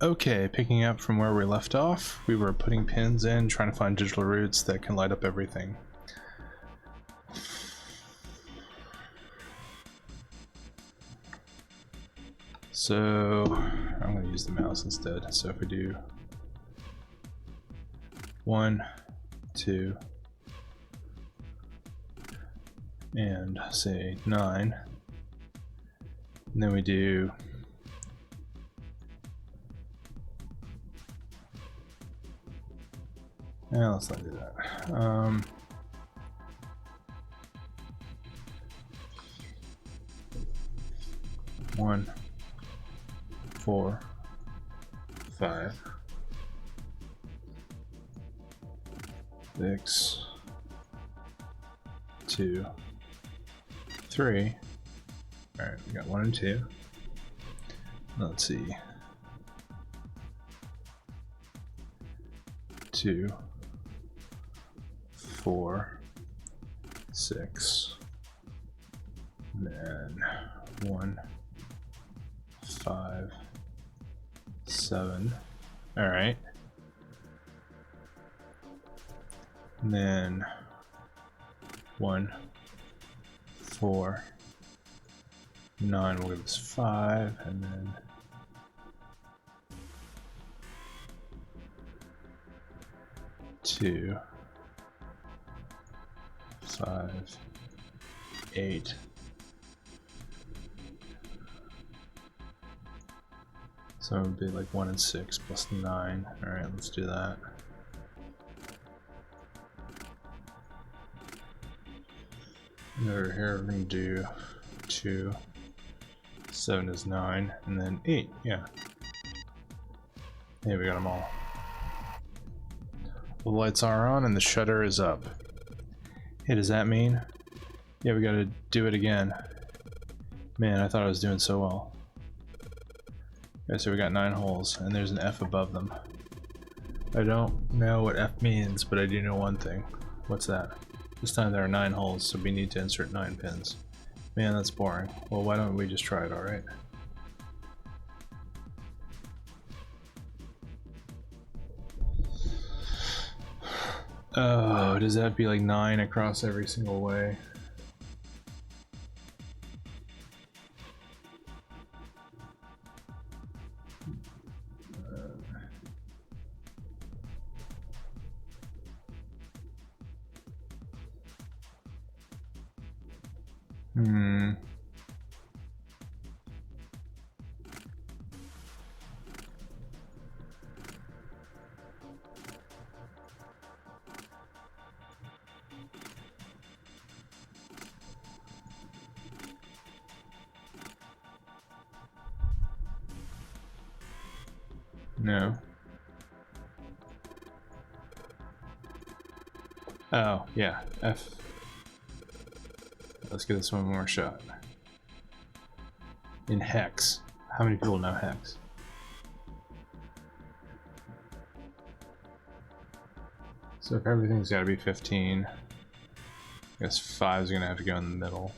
Okay, picking up from where we left off, we were putting pins in, trying to find digital routes that can light up everything. So I'm going to use the mouse instead. So if we do 1, 2, and say 9, and then we do let's not do that. 1, 4, 5, 6, 2, 3. Alright, we got 1 and 2. Let's see. 2, 4, 6, and then 1, 5, 7. Alright. And then 1, 4, 9, we'll give this 5, and then 2, 5, 8. So it would be like 1 and 6 plus 9. Alright, let's do that. And over here we're going to do 2, 7 is 9, and then 8, yeah. Hey, we got them all. The lights are on and the shutter is up. Hey, does that mean? Yeah, we gotta do it again. Man, I thought I was doing so well. Okay, so we got 9 holes, and there's an F above them. I don't know what F means, but I do know one thing. What's that? This time there are 9 holes, so we need to insert 9 pins. Man, that's boring. Well, why don't we just try it, alright? Oh, does that be like 9 across every single way? No. Oh, yeah, F. Let's give this one more shot. In hex. How many people know hex? So if everything's got to be 15, I guess 5 is going to have to go in the middle.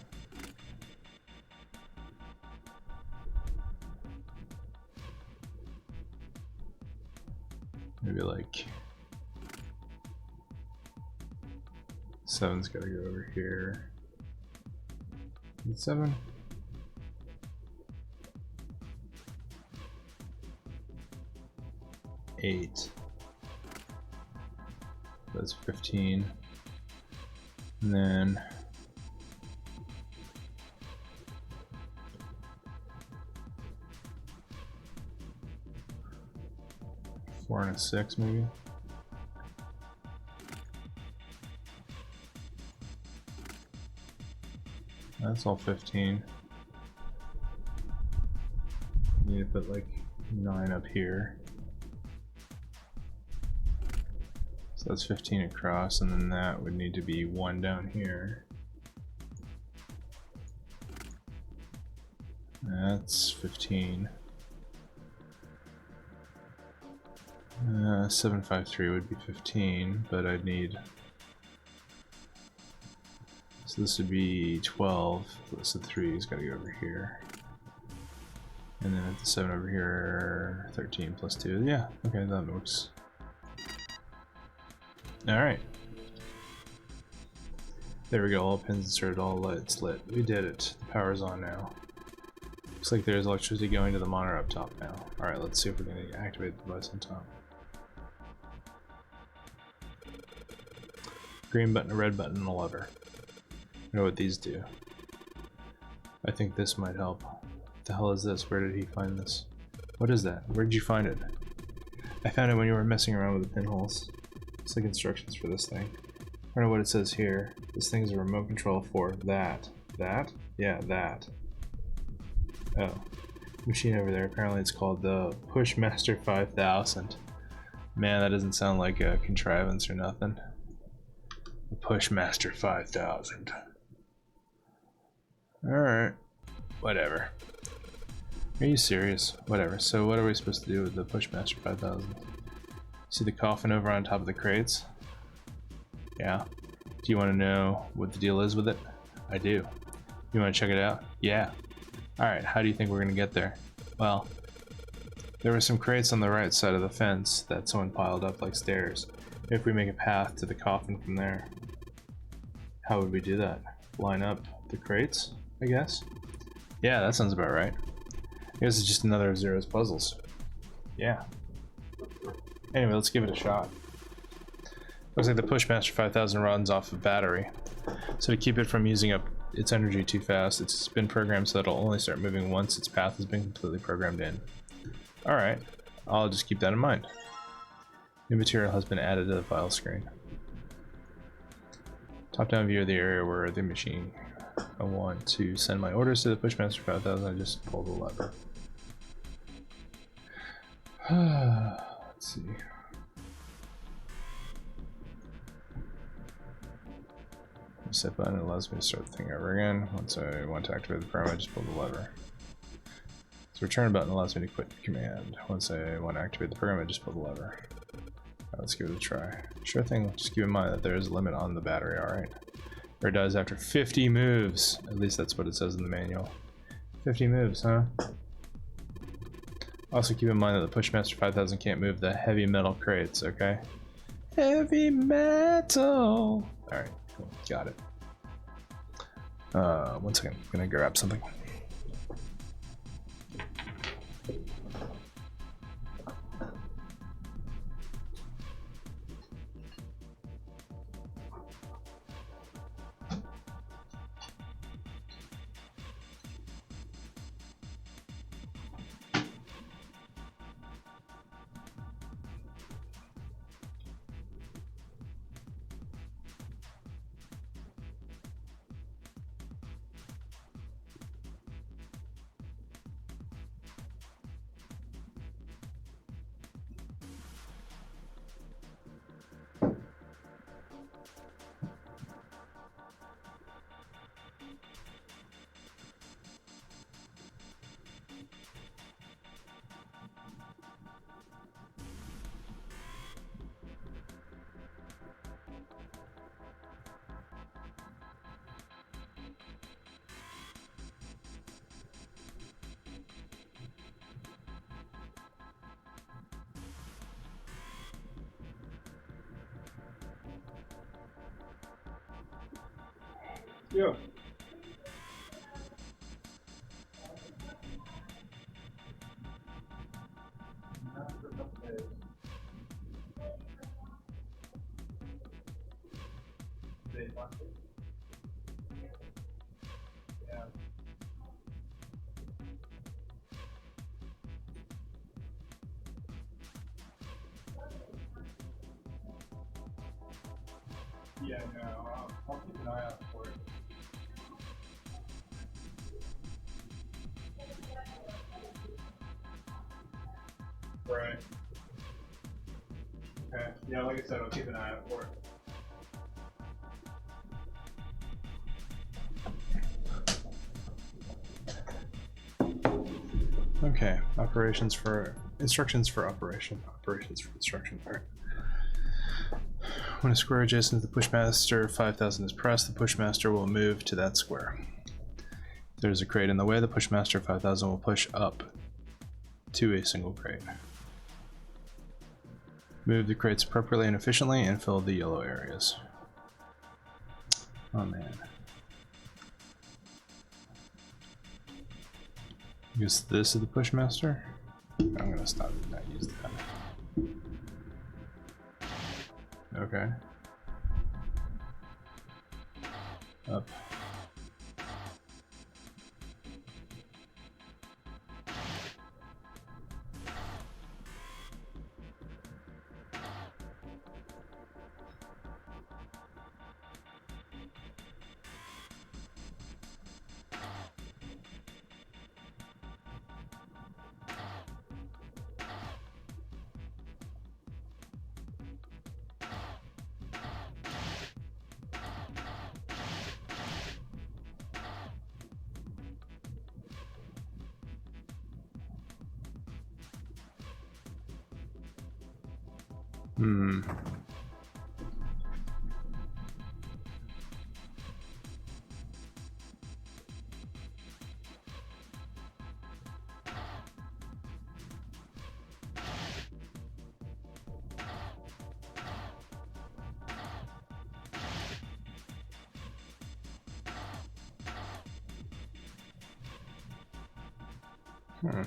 Maybe like 7's got to go over here. 7. Eight. That's 15. And then 4 and a 6 maybe. That's all 15. Need to put like 9 up here. So that's 15 across, and then that would need to be 1 down here. That's 15. 753 would be 15, but I'd need... So this would be 12, so 3's gotta go over here. And then at the 7 over here, 13 plus 2. Yeah, okay, that works. Alright. There we go, all pins inserted, all lights lit. We did it. The power's on now. Looks like there's electricity going to the monitor up top now. Alright, let's see if we're going to activate the device on top. Green button, a red button, and a lever. I know what these do. I think this might help. What the hell is this? Where did he find this? What is that? Where did you find it? I found it when you were messing around with the pinholes. It's like instructions for this thing. I don't know what it says here. This thing is a remote control for that. That? Yeah, that. Oh. Machine over there. Apparently it's called the Pushmaster 5000. Man, that doesn't sound like a contrivance or nothing. The Pushmaster 5000. Alright. Whatever. Are you serious? Whatever. So what are we supposed to do with the Pushmaster 5000? See the coffin over on top of the crates? Yeah. Do you want to know what the deal is with it? I do. You want to check it out? Yeah. Alright, how do you think we're going to get there? Well, there were some crates on the right side of the fence that someone piled up like stairs. If we make a path to the coffin from there. How would we do that? Line up the crates, I guess? Yeah, that sounds about right. I guess it's just another of Zero's puzzles. Yeah. Anyway, let's give it a shot. Looks like the Pushmaster 5000 runs off of battery. So to keep it from using up its energy too fast, it's been programmed so that it'll only start moving once its path has been completely programmed in. Alright, I'll just keep that in mind. New material has been added to the file screen. Top-down view of the area where the machine. I want to send my orders to the Pushmaster 5000. I just pull the lever. Let's see. Set button allows me to start the thing over again. Once I want to activate the program, I just pull the lever. The return button allows me to quit the command. Once I want to activate the program, I just pull the lever. Right, let's give it a try. Sure thing, just keep in mind that there is a limit on the battery, alright? Or it does after 50 moves. At least that's what it says in the manual. 50 moves, huh? Also keep in mind that the Pushmaster 5000 can't move the heavy metal crates, okay? Heavy metal! Alright, cool, got it. 1 second, I'm gonna grab something. Yeah. Yeah, no, I'll keep an eye out for it. Right. Okay. Yeah, like I said, I'll keep an eye out for it. Okay. Operations for instructions for operation. Operations for instruction. All right. When a square adjacent to the Pushmaster 5000 is pressed, the Pushmaster will move to that square. If there's a crate in the way, the Pushmaster 5000 will push up to a single crate. Move the crates appropriately and efficiently and fill the yellow areas. Oh man. Use this as the pushmaster. I'm gonna stop and not use that. Okay. Up. Hmm. Hmm.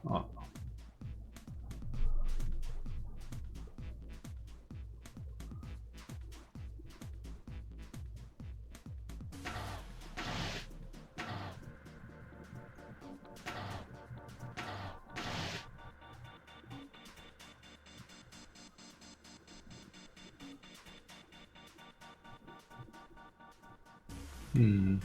Oh. Hmm.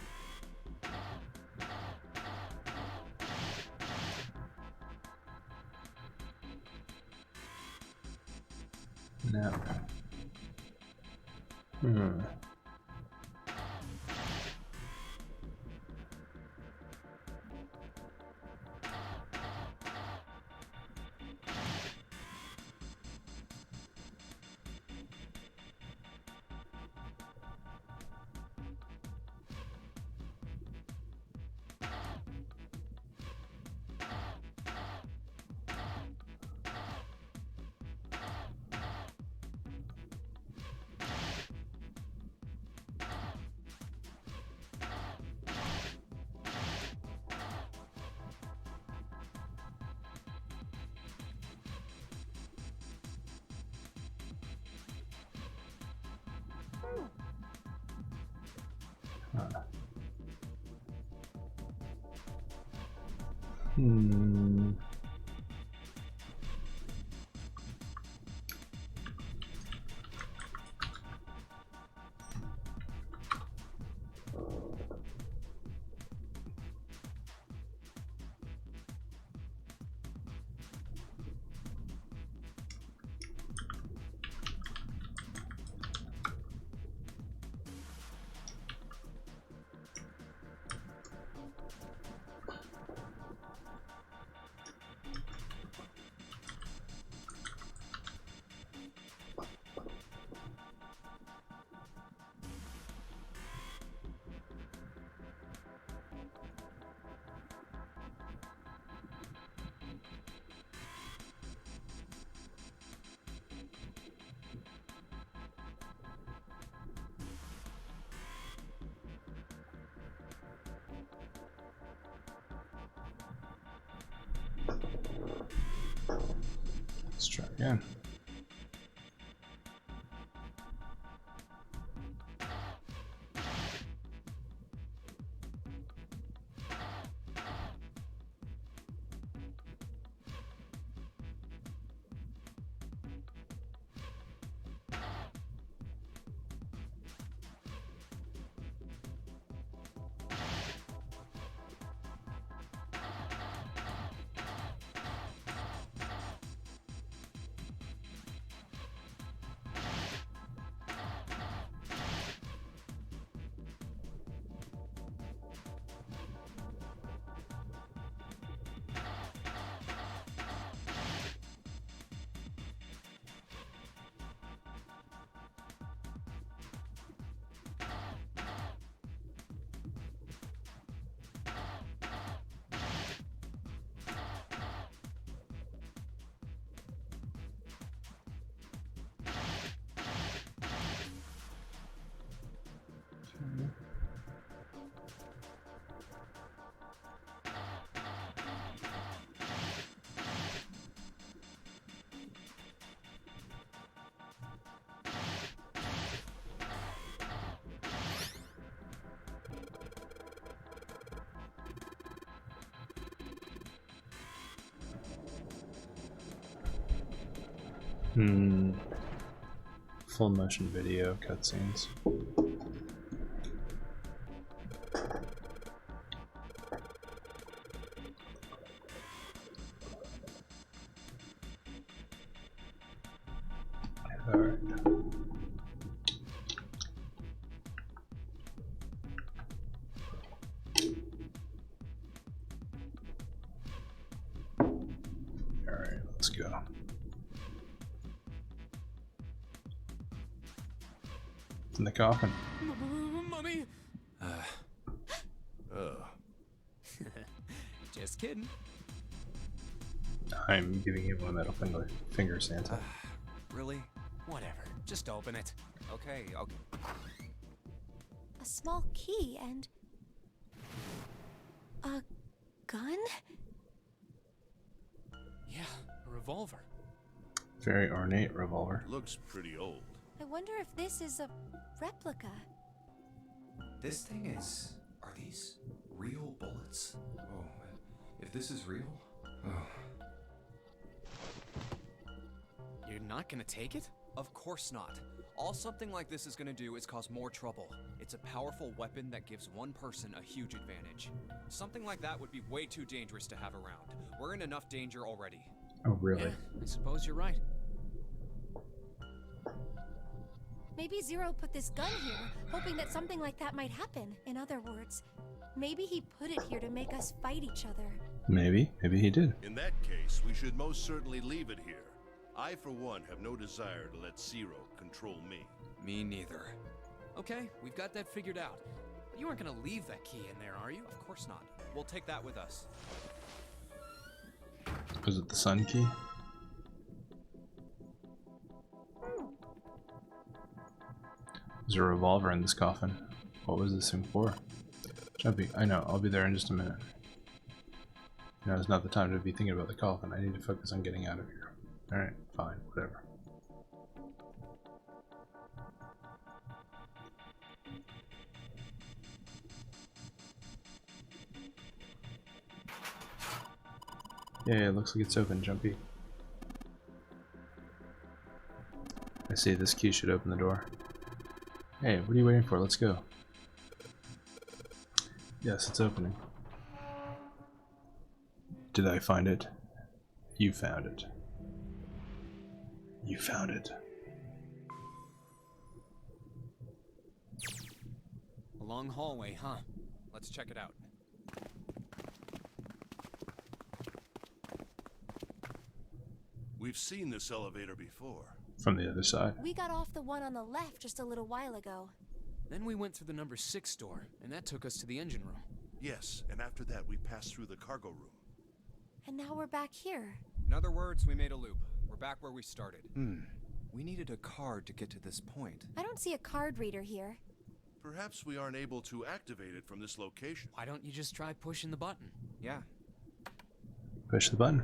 Nap. Hmm. Hmm. Let's try again. Full motion video cutscenes. Alright. Alright, let's go. In the coffin. Mummy! Just kidding. I'm giving you one middle finger, Santa. Really? Whatever. Just open it. Okay. A small key and... a gun? Yeah, a revolver. Very ornate revolver. Looks pretty old. I wonder if this is a replica. This thing is... Are these real bullets? Oh, if this is real... Oh. You're not gonna take it? Of course not. All something like this is gonna do is cause more trouble. It's a powerful weapon that gives one person a huge advantage. Something like that would be way too dangerous to have around. We're in enough danger already. Oh, really? Yeah, I suppose you're right. Maybe Zero put this gun here, hoping that something like that might happen. In other words, maybe he put it here to make us fight each other. Maybe. Maybe he did. In that case, we should most certainly leave it here. I, for one, have no desire to let Zero control me. Me neither. Okay, we've got that figured out. But you aren't gonna leave that key in there, are you? Of course not. We'll take that with us. Was it the sun key? There's a revolver in this coffin. What was this thing for? Jumpy, I know, I'll be there in just a minute. Now is not the time to be thinking about the coffin. I need to focus on getting out of here. Alright, fine, whatever. Yeah, it looks like it's open, Jumpy. I see, this key should open the door. Hey, what are you waiting for? Let's go. Yes, it's opening. Did I find it? You found it. You found it. A long hallway, huh? Let's check it out. We've seen this elevator before. From the other side. We got off the one on the left just a little while ago. Then we went through the number 6 door, and that took us to the engine room. Yes, and after that we passed through the cargo room. And now we're back here. In other words, we made a loop. We're back where we started. We needed a card to get to this point. I don't see a card reader here. Perhaps we aren't able to activate it from this location. Why don't you just try pushing the button? Yeah. Push the button.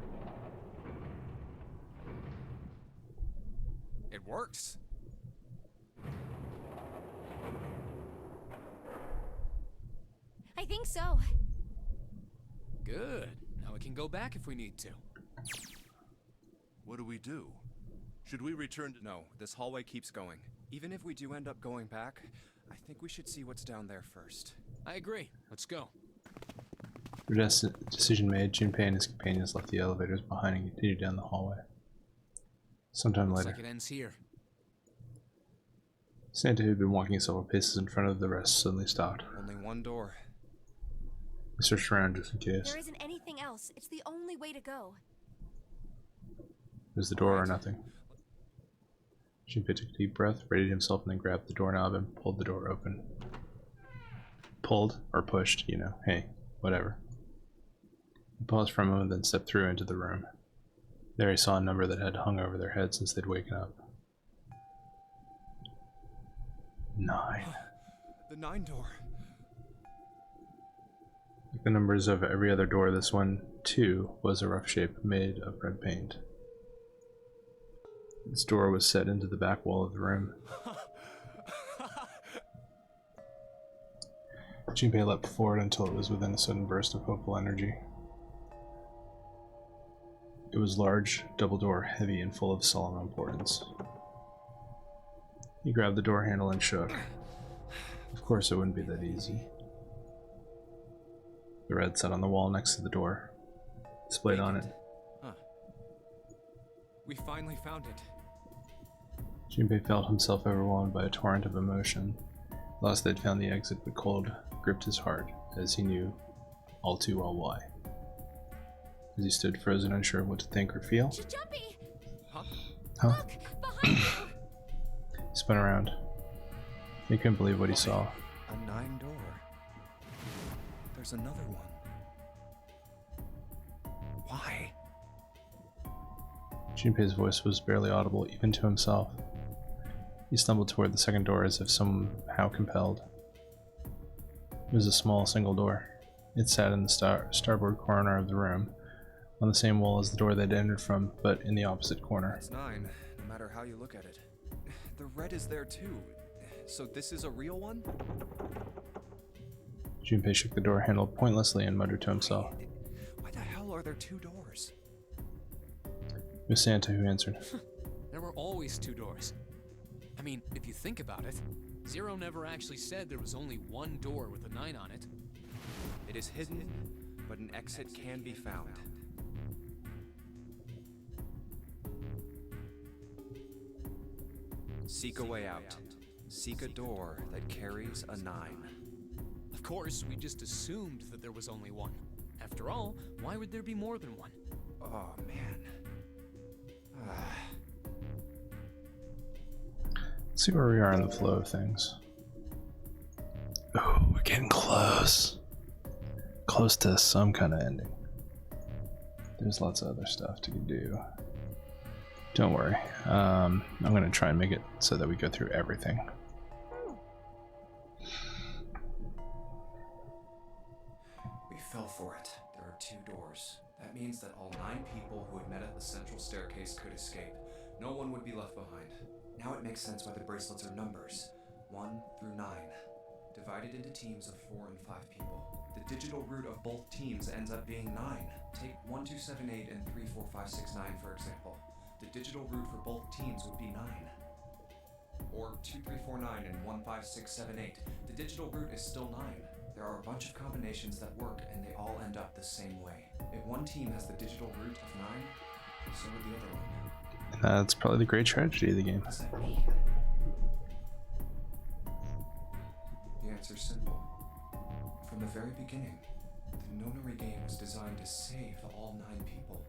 It works. I think so. Good. Now we can go back if we need to. What do? Should we return to... No, this hallway keeps going. Even if we do end up going back, I think we should see what's down there first. I agree. Let's go. Decision made. Junpei and his companions left the elevators behind and continued down the hallway. Sometime Looks later. like it ends here. Santa, who had been walking several paces in front of the rest, suddenly stopped. Only one door. He searched around just in case. There isn't anything else. It's the only way to go. There's the door or nothing. Junpei took a deep breath, readied himself, and then grabbed the doorknob and pulled the door open. Pulled, or pushed, you know. Hey, whatever. He paused for a moment, then stepped through into the room. There he saw a number that had hung over their heads since they'd waken up. 9. The 9 door. Like the numbers of every other door, this one, too, was a rough shape made of red paint. This door was set into the back wall of the room. Junpei leapt forward until it was within a sudden burst of hopeful energy. It was large, double door, heavy, and full of solemn importance. He grabbed the door handle and shook. Of course it wouldn't be that easy. The red sat on the wall next to the door. Displayed on it. Huh. We finally found it. Junpei felt himself overwhelmed by a torrent of emotion. At last they'd found the exit, but cold gripped his heart, as he knew all too well why. As he stood frozen, unsure of what to think or feel. Jumpy! Huh? Huh? Look! Behind you! He spun around. He couldn't believe what he saw. A 9 door. There's another one. Why? Junpei's voice was barely audible, even to himself. He stumbled toward the second door as if somehow compelled. It was a small single door. It sat in the starboard corner of the room, on the same wall as the door they'd entered from, but in the opposite corner. That's 9, no matter how you look at it. The red is there too. So this is a real one? Junpei shook the door handle pointlessly and muttered to himself. Why the hell are there 2 doors? It was Santa who answered. There were always 2 doors. I mean, if you think about it, Zero never actually said there was only one door with a 9 on it. It is hidden, but an exit can be found. Seek a way out. Seek a door that carries a 9. Of course, we just assumed that there was only one. After all, why would there be more than one? Oh, man. Let's see where we are in the flow of things. Oh, we're getting close. Close to some kind of ending. There's lots of other stuff to do. Don't worry. I'm going to try and make it so that we go through everything. We fell for it. There are 2 doors. That means that all 9 people who had met at the central staircase could escape. No one would be left behind. Now it makes sense why the bracelets are numbers. 1 through 9. Divided into teams of 4 and 5 people. The digital root of both teams ends up being 9. Take 1, 2, 7, 8 and 3, 4, 5, 6, 9 for example. The digital root for both teams would be 9. Or 2, 3, 4, 9 and 1, 5, 6, 7, 8. The digital root is still 9. There are a bunch of combinations that work and they all end up the same way. If one team has the digital root of 9, so would the other one. That's probably the great tragedy of the game. What does that mean? The answer's simple. From the very beginning, the Nonary game was designed to save all 9 people.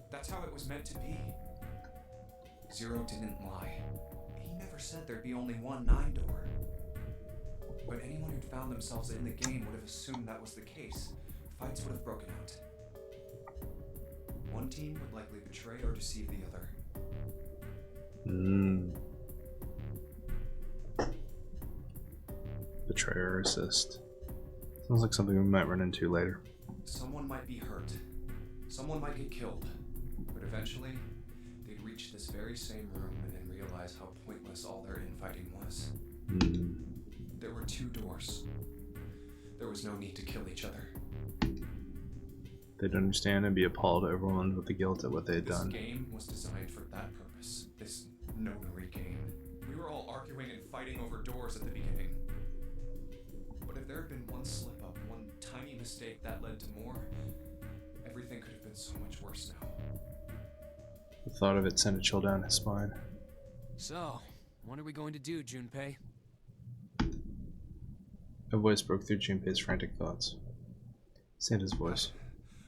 That's how it was meant to be. Zero didn't lie. He never said there'd be only one 9 door. But anyone who'd found themselves in the game would have assumed that was the case. Fights would have broken out. One team would likely betray or deceive the other. Betrayer or assist. Sounds like something we might run into later. Someone might be hurt. Someone might get killed. But eventually, they'd reach this very same room and realize how pointless all their infighting was. There were 2 doors. There was no need to kill each other. They'd understand and be appalled, overwhelmed with the guilt at what they had done. This game was designed for that purpose. This Nonary game. We were all arguing and fighting over doors at the beginning. But if there had been one slip up, one tiny mistake that led to more, everything could have been so much worse now. The thought of it sent a chill down his spine. So, what are we going to do, Junpei? A voice broke through Junpei's frantic thoughts. Santa's voice.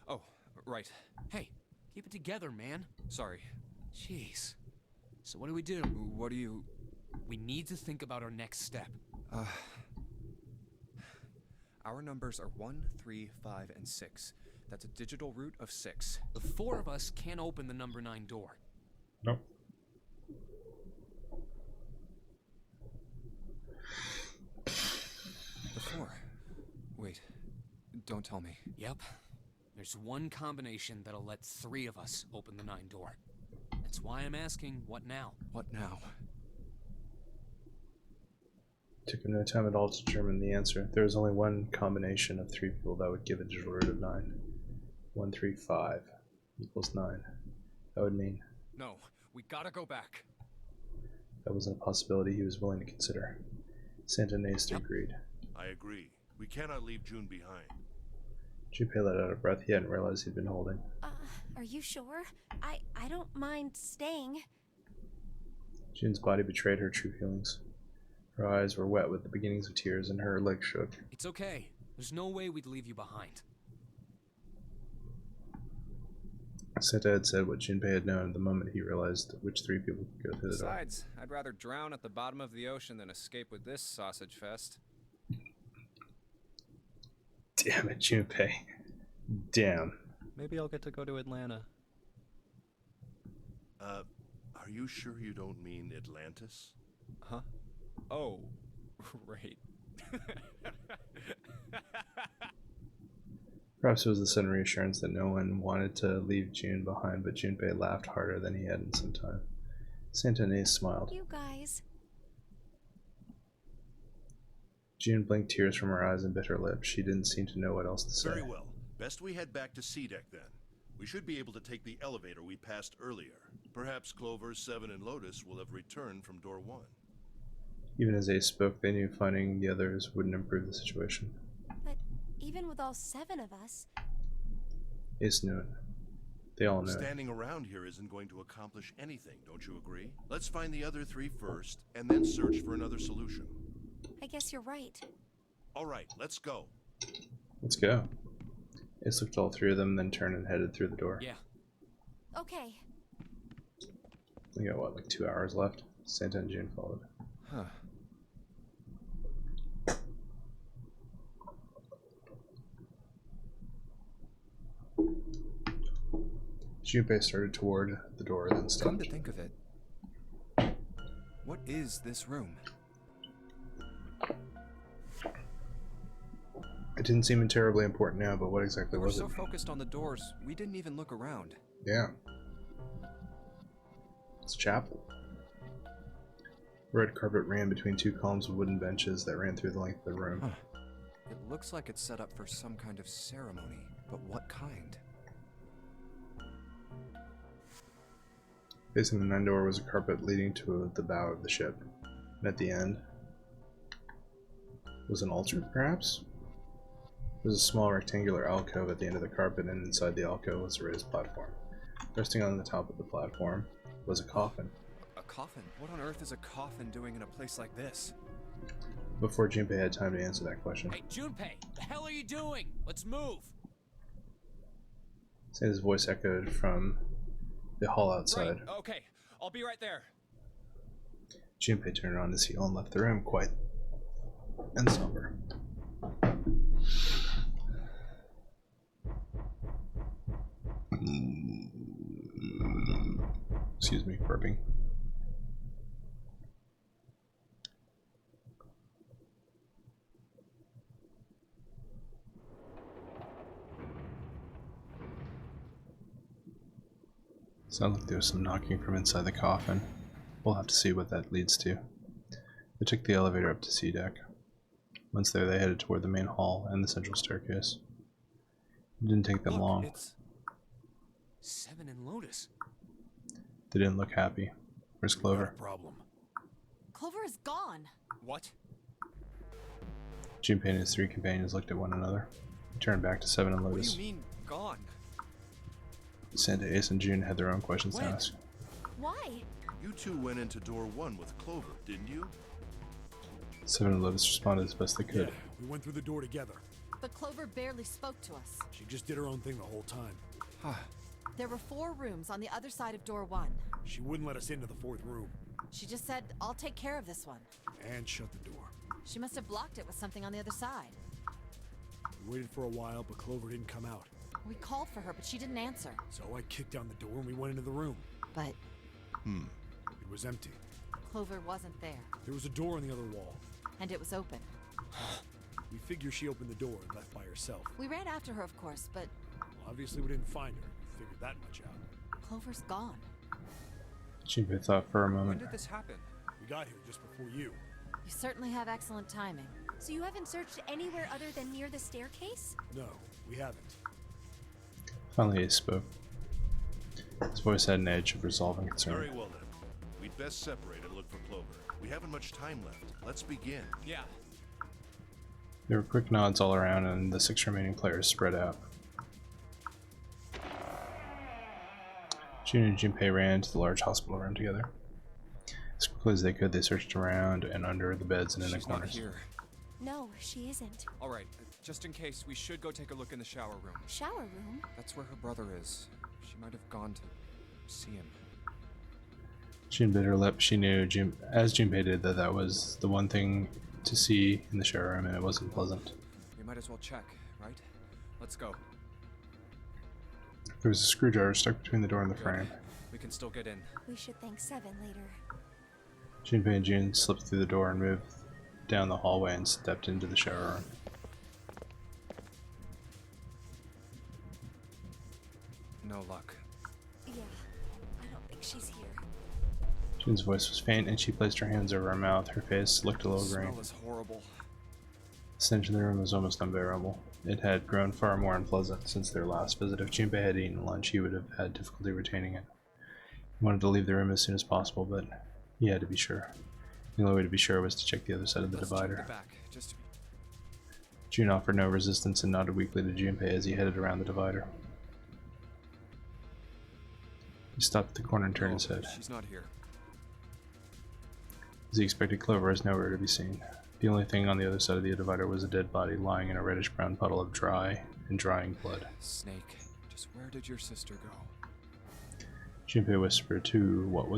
Oh, right. Hey, keep it together, man. Sorry. Jeez. So what do we do? What do you... We need to think about our next step. Our numbers are 1, 3, 5, and 6. That's a digital root of 6. The 4 of us can't open the number 9 door. Nope. The 4. Wait. Don't tell me. Yep. There's one combination that'll let 3 of us open the 9 door. That's why I'm asking, what now? What now? Took him no time at all to determine the answer. There was only one combination of 3 people that would give a digital root of 9. 1, 3, 5. equals 9. That would mean No, we gotta go back. that wasn't a possibility he was willing to consider. Santa Nace agreed. I agree. We cannot leave June behind. Junpei let out a breath he hadn't realized he'd been holding. Are you sure? I don't mind staying. June's body betrayed her true feelings. Her eyes were wet with the beginnings of tears and her legs shook. It's okay. There's no way we'd leave you behind. Santa had said what Junpei had known the moment he realized which 3 people could go through the door. Besides, I'd rather drown at the bottom of the ocean than escape with this sausage fest. Damn it, Junpei. Damn. Maybe I'll get to go to Atlanta. Are you sure you don't mean Atlantis? Huh? Oh, right. Perhaps it was the sudden reassurance that no one wanted to leave June behind, but Junpei laughed harder than he had in some time. Santa Nace smiled. You guys. June blinked tears from her eyes and bit her lip. She didn't seem to know what else to say. Very well. Best we head back to C-Deck then. We should be able to take the elevator we passed earlier. Perhaps Clover, Seven, and Lotus will have returned from door 1. Even as Ace spoke, they knew finding the others wouldn't improve the situation. But even with all 7 of us, Ace knew it. They all knew it. Standing around here isn't going to accomplish anything, don't you agree? Let's find the other 3 first, and then search for another solution. I guess you're right. All right, let's go. Let's go. Ace looked at all 3 of them, then turned and headed through the door. Yeah. Okay. We got, what, like 2 hours left? Santa and June followed. Huh. Junpei started toward the door, then Come stopped. to think of it, what is this room? It didn't seem terribly important now, but what exactly We were was so it? focused on the doors, we didn't even look around. Yeah. It's a chapel. Red carpet ran between 2 columns of wooden benches that ran through the length of the room. Huh. It looks like it's set up for some kind of ceremony, but what kind? Facing the main door was a carpet leading to the bow of the ship, and at the end was an altar, perhaps? There was a small rectangular alcove at the end of the carpet, and inside the alcove was a raised platform. Resting on the top of the platform was a coffin. A coffin? What on earth is a coffin doing in a place like this? Before Junpei had time to answer that question, Hey, Junpei, the hell are you doing? Let's move. Santa's voice echoed from the hall outside. Right, okay, I'll be right there. Junpei turned on his heel and left the room, quiet and somber. Excuse me, burping. Sounds like there was some knocking from inside the coffin. We'll have to see what that leads to. They took the elevator up to C-Deck. Once there, they headed toward the main hall and the central staircase. It didn't take them Look, long. It's... Seven and Lotus. They didn't look happy. Where's Clover? Problem. Clover is gone. What? Junpei and his 3 companions looked at one another. They turned back to Seven and What do Lotus. you mean, gone? Santa, Ace, and June had their own questions to When? ask. Why? You 2 went into door 1 with Clover, didn't you? Seven and Lotus responded as best they could. Yeah, we went through the door together. But Clover barely spoke to us. She just did her own thing the whole time. There were 4 rooms on the other side of door 1. She wouldn't let us into the 4th room. She just said, I'll take care of this one. And shut the door. She must have blocked it with something on the other side. We waited for a while, but Clover didn't come out. We called for her, but she didn't answer. So I kicked down the door and we went into the room. But It was empty. Clover wasn't there. There was a door on the other wall. And it was open. We figure she opened the door and left by herself. We ran after her, of course, but Well, obviously we didn't find her. We figured that much out. Clover's gone. Junpei thought for a When moment. did this happen? We got here just before you. You certainly have excellent timing. So you haven't searched anywhere other than near the staircase? No, we haven't. Finally, Ace spoke. His voice had an edge of resolve and concern. Very well then. We'd best separate and look for Clover. We haven't much time left. Let's begin. Yeah. There were quick nods all around, and the 6 remaining players spread out. June and Junpei ran into the large hospital room together. As quickly as they could, they searched around and under the beds and in the She's not corners. here. No, she isn't. All right, just in case, we should go take a look in the shower room. Shower room? That's where her brother is. She might have gone to see him. June bit her lip. She knew, as Junpei did, that was the one thing to see in the shower room, and it wasn't pleasant. We might as well check, right? Let's go. There was a screwdriver stuck between the door and the frame. We can still get in. We should thank Seven later. Junpei and June slipped through the door and moved down the hallway and stepped into the shower room. No luck. Yeah, I don't think she's here. June's voice was faint, and she placed her hands over her mouth. Her face looked a little The green. smell is horrible. The stench in the room was almost unbearable. It had grown far more unpleasant since their last visit. If Junpei had eaten lunch, he would have had difficulty retaining it. He wanted to leave the room as soon as possible, but he had to be sure. The only way to be sure was to check the other side of the Let's check divider. the back, just to be... June offered no resistance and nodded weakly to Junpei as he headed around the divider. He stopped at the corner and turned his head. She's not here. As he expected, Clover was nowhere to be seen. The only thing on the other side of the divider was a dead body lying in a reddish-brown puddle of dry and drying blood. Snake, just where did your sister go? Junpei whispered to what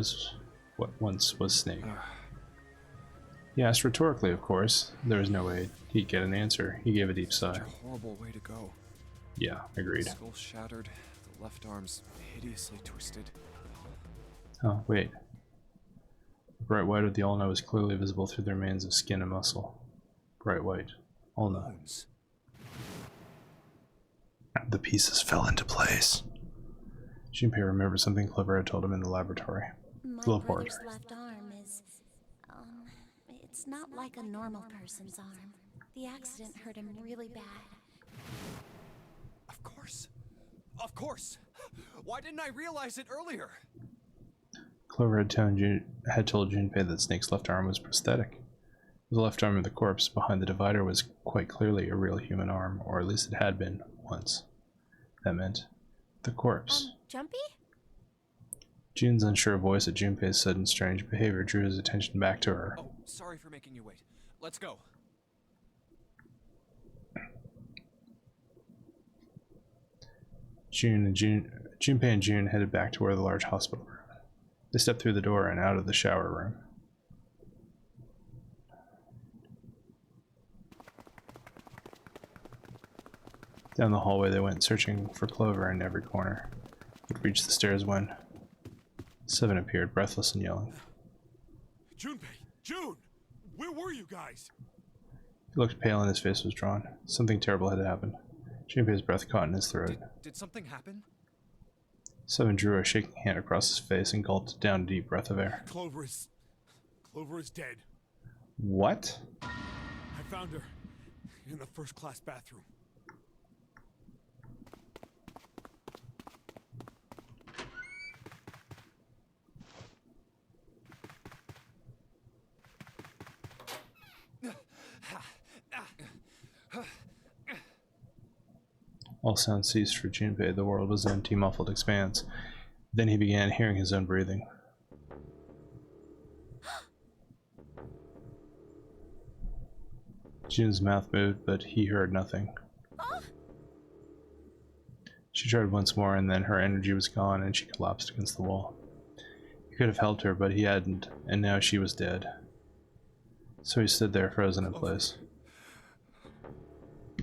once was Snake. He asked rhetorically, of course. There was no way he'd get an answer. He gave a deep sigh. Such a horrible way to go. Yeah, agreed. Skull shattered, the left arm's hideously twisted. Oh, wait. The bright white of the ulna was clearly visible through the remains of skin and muscle. Bright white. Ulna. Bones. The pieces fell into place. Junpei remembered something Clover had told him in the laboratory. My The laboratory. brother's left arm is, it's not like a normal person's arm. The accident hurt him really bad. Of course. Of course. Why didn't I realize it earlier? Clover had told Junpei that Snake's left arm was prosthetic. The left arm of the corpse behind the divider was quite clearly a real human arm, or at least it had been once. That meant the corpse. Jumpy? June's unsure voice at Junpei's sudden strange behavior drew his attention back to her. Oh, sorry for making you wait. Let's go. Junpei and June headed back to where the large hospital room. They stepped through the door and out of the shower room. Down the hallway they went, searching for Clover in every corner. They reached the stairs when Seven appeared, breathless and yelling. Junpei! June! Where were you guys? He looked pale and his face was drawn. Something terrible had happened. Junpei's breath caught in his throat. Did something happen? Seven drew a shaking hand across his face and gulped down a deep breath of air. Clover is dead. What? I found her in the first-class bathroom. All sound ceased for Junpei. The world was an empty, muffled expanse. Then he began hearing his own breathing. June's mouth moved, but he heard nothing. She tried once more, and then her energy was gone, and she collapsed against the wall. He could have helped her, but he hadn't, and now she was dead. So he stood there, frozen in place.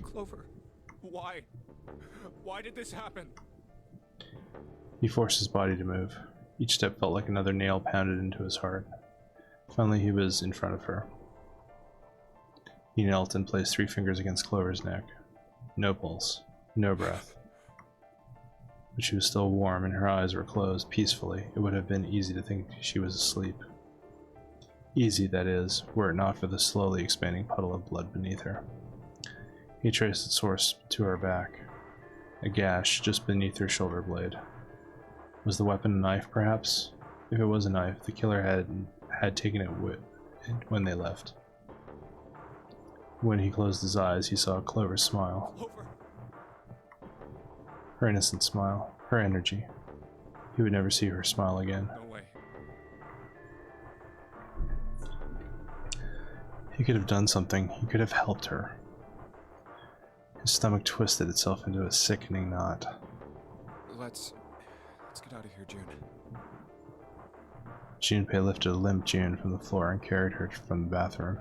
Clover, why? Why did this happen? He forced his body to move. Each step felt like another nail pounded into his heart. Finally, he was in front of her. He knelt and placed 3 fingers against Clover's neck. No pulse, no breath. But she was still warm and her eyes were closed peacefully. It would have been easy to think she was asleep. Easy, that is, were it not for the slowly expanding puddle of blood beneath her. He traced its source to her back, a gash just beneath her shoulder blade. Was the weapon a knife, perhaps? If it was a knife, the killer had taken it when they left. When he closed his eyes, he saw Clover's smile. Clover! Her innocent smile. Her energy. He would never see her smile again. No way. He could have done something. He could have helped her. His stomach twisted itself into a sickening knot. Let's get out of here, June. Junpei lifted a limp June from the floor and carried her from the bathroom.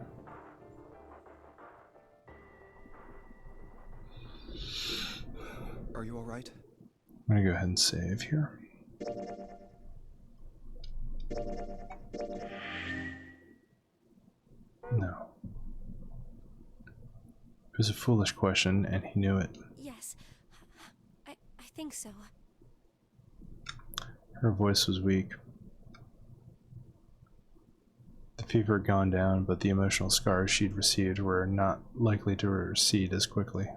Are you alright? I'm gonna go ahead and save here. No. It was a foolish question, and he knew it. Yes, I think so. Her voice was weak. The fever had gone down, but the emotional scars she'd received were not likely to recede as quickly.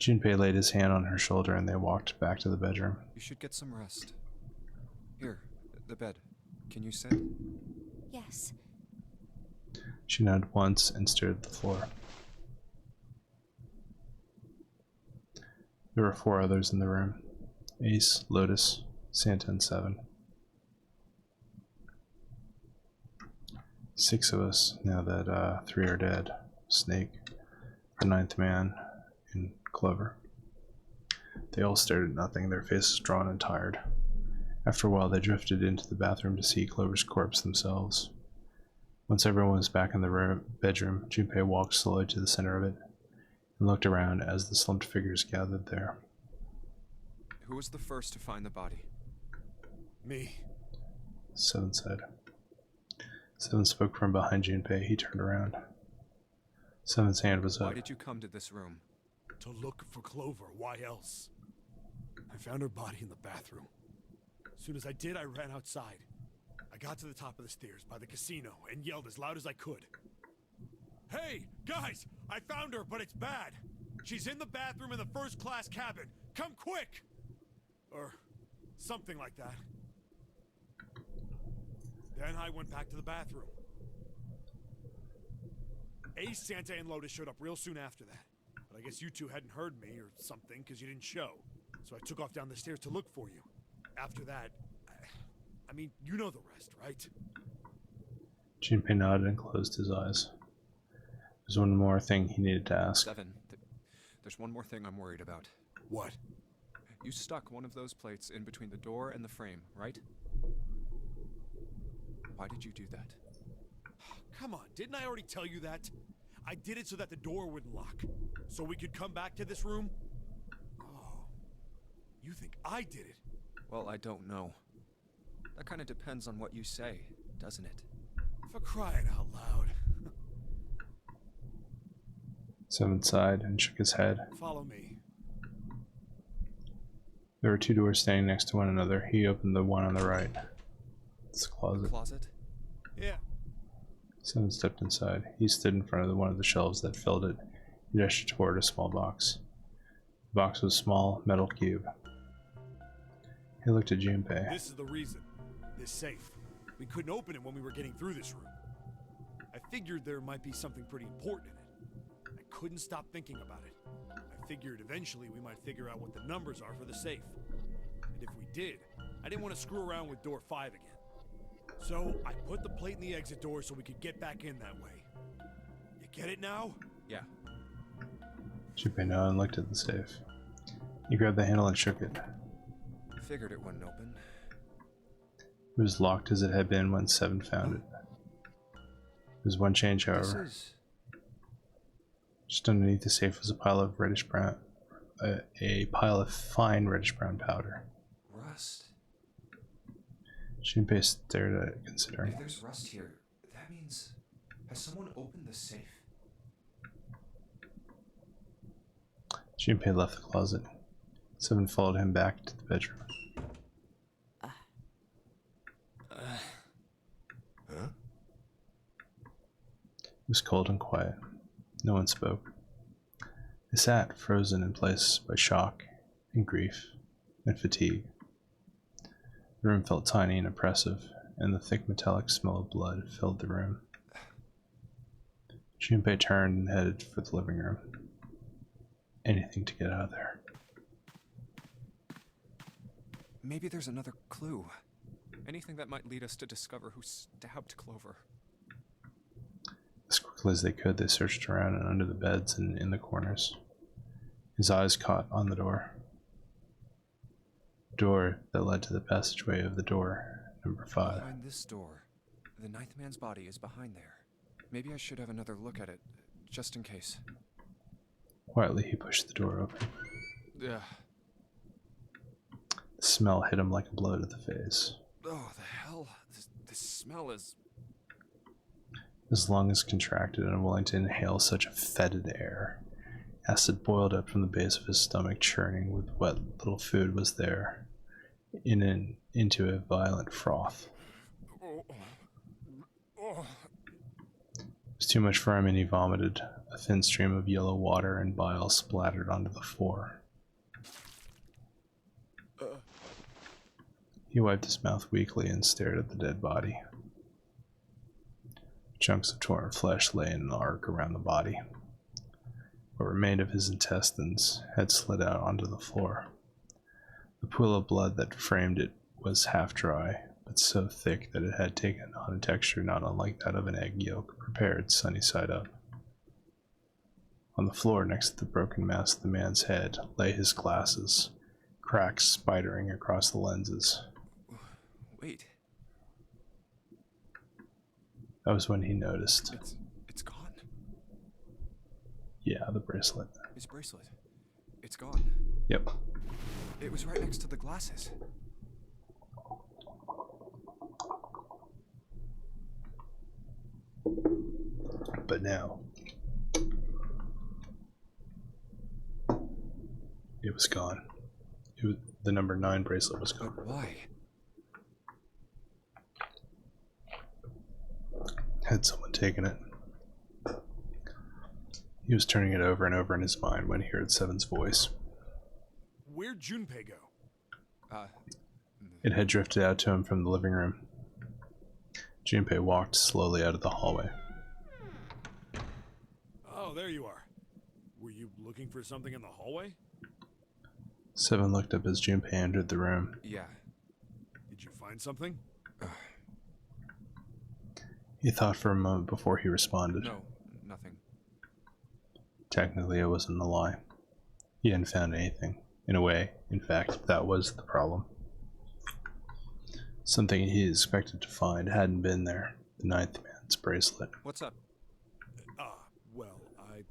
Junpei laid his hand on her shoulder and they walked back to the bedroom. You should get some rest. Here, the bed. Can you sit? Yes. She nodded once and stared at the floor. There were 4 others in the room. Ace, Lotus, Santa, and 7. 6 of us, now that 3 are dead. Snake, the 9th man, and Clover. They all stared at nothing, their faces drawn and tired. After a while, they drifted into the bathroom to see Clover's corpse themselves. Once everyone was back in the bedroom, Junpei walked slowly to the center of it and looked around as the slumped figures gathered there. Who was the first to find the body? Me. 7 said. 7 spoke from behind Junpei. He turned around. 7's hand was up. Why did you come to this room? To look for Clover. Why else? I found her body in the bathroom. As soon as I did, I ran outside. I got to the top of the stairs by the casino and yelled as loud as I could. Hey, guys! I found her, but it's bad! She's in the bathroom in the first-class cabin! Come quick! Or something like that. Then I went back to the bathroom. Ace, Santa, and Lotus showed up real soon after that. But I guess you two hadn't heard me or something because you didn't show. So I took off down the stairs to look for you. After that, I mean, you know the rest, right? Junpei nodded and closed his eyes. There's one more thing he needed to ask. 7. There's one more thing I'm worried about. What? You stuck one of those plates in between the door and the frame, right? Why did you do that? Come on, didn't I already tell you that? I did it so that the door wouldn't lock. So we could come back to this room? Oh. You think I did it? Well, I don't know. That kind of depends on what you say, doesn't it? For crying out loud. 7 sighed and shook his head. Follow me. There were 2 doors standing next to one another. He opened the one on the right. It's a closet. Closet? Yeah. 7 stepped inside. He stood in front of one of the shelves that filled it. He gestured toward a small box. The box was a small metal cube. He looked at Junpei. This is the reason. This safe. We couldn't open it when we were getting through this room. I figured there might be something pretty important in it. I couldn't stop thinking about it. I figured eventually we might figure out what the numbers are for the safe. And if we did, I didn't want to screw around with door 5 again. So I put the plate in the exit door so we could get back in that way. You get it now? Yeah. Junpei nodded and looked at the safe. He grabbed the handle and shook it. Figured it wouldn't open. It was locked as it had been when 7 found it. There was one change, however. This is... Just underneath the safe was a pile of reddish brown, a pile of fine reddish brown powder. rust. Junpei stared at it, considering. If there's rust here, that means... Has someone opened the safe? Junpei left the closet. 7 followed him back to the bedroom. Huh? It was cold and quiet. No one spoke. They sat, frozen in place by shock and grief and fatigue. The room felt tiny and oppressive, and the thick metallic smell of blood filled the room. Junpei turned and headed for the living room. Anything to get out of there. Maybe there's another clue. Anything that might lead us to discover who stabbed Clover. As quickly as they could, they searched around and under the beds and in the corners. His eyes caught on the door. Door that led to the passageway of the door, number 5. Behind this door. The ninth man's body is behind there. Maybe I should have another look at it, just in case. Quietly, he pushed the door open. Ugh. The smell hit him like a blow to the face. Oh, the hell? This smell is... His lungs contracted, unwilling to inhale such a fetid air. Acid boiled up from the base of his stomach, churning with what little food was there, into a violent froth. It was too much for him, and he vomited. A thin stream of yellow water and bile splattered onto the floor. He wiped his mouth weakly and stared at the dead body. Chunks of torn flesh lay in an arc around the body. What remained of his intestines had slid out onto the floor. The pool of blood that framed it was half dry, but so thick that it had taken on a texture not unlike that of an egg yolk prepared sunny side up. On the floor next to the broken mass of the man's head lay his glasses, cracks spidering across the lenses. Wait. That was when he noticed. It's gone. Yeah, the bracelet. His bracelet. It's gone. Yep. It was right next to the glasses. But now, it was gone. The number 9 bracelet was gone. But why? Had someone taken it? He was turning it over and over in his mind when he heard Seven's voice. Where'd Junpei go? It had drifted out to him from the living room. Junpei walked slowly out of the hallway. Oh, there you are. Were you looking for something in the hallway? Seven looked up as Junpei entered the room. Yeah. Did you find something? He thought for a moment before he responded. No, nothing. Technically, it wasn't a lie. He hadn't found anything. In a way, in fact, that was the problem. Something he expected to find hadn't been there. The ninth man's bracelet. What's up? Well, I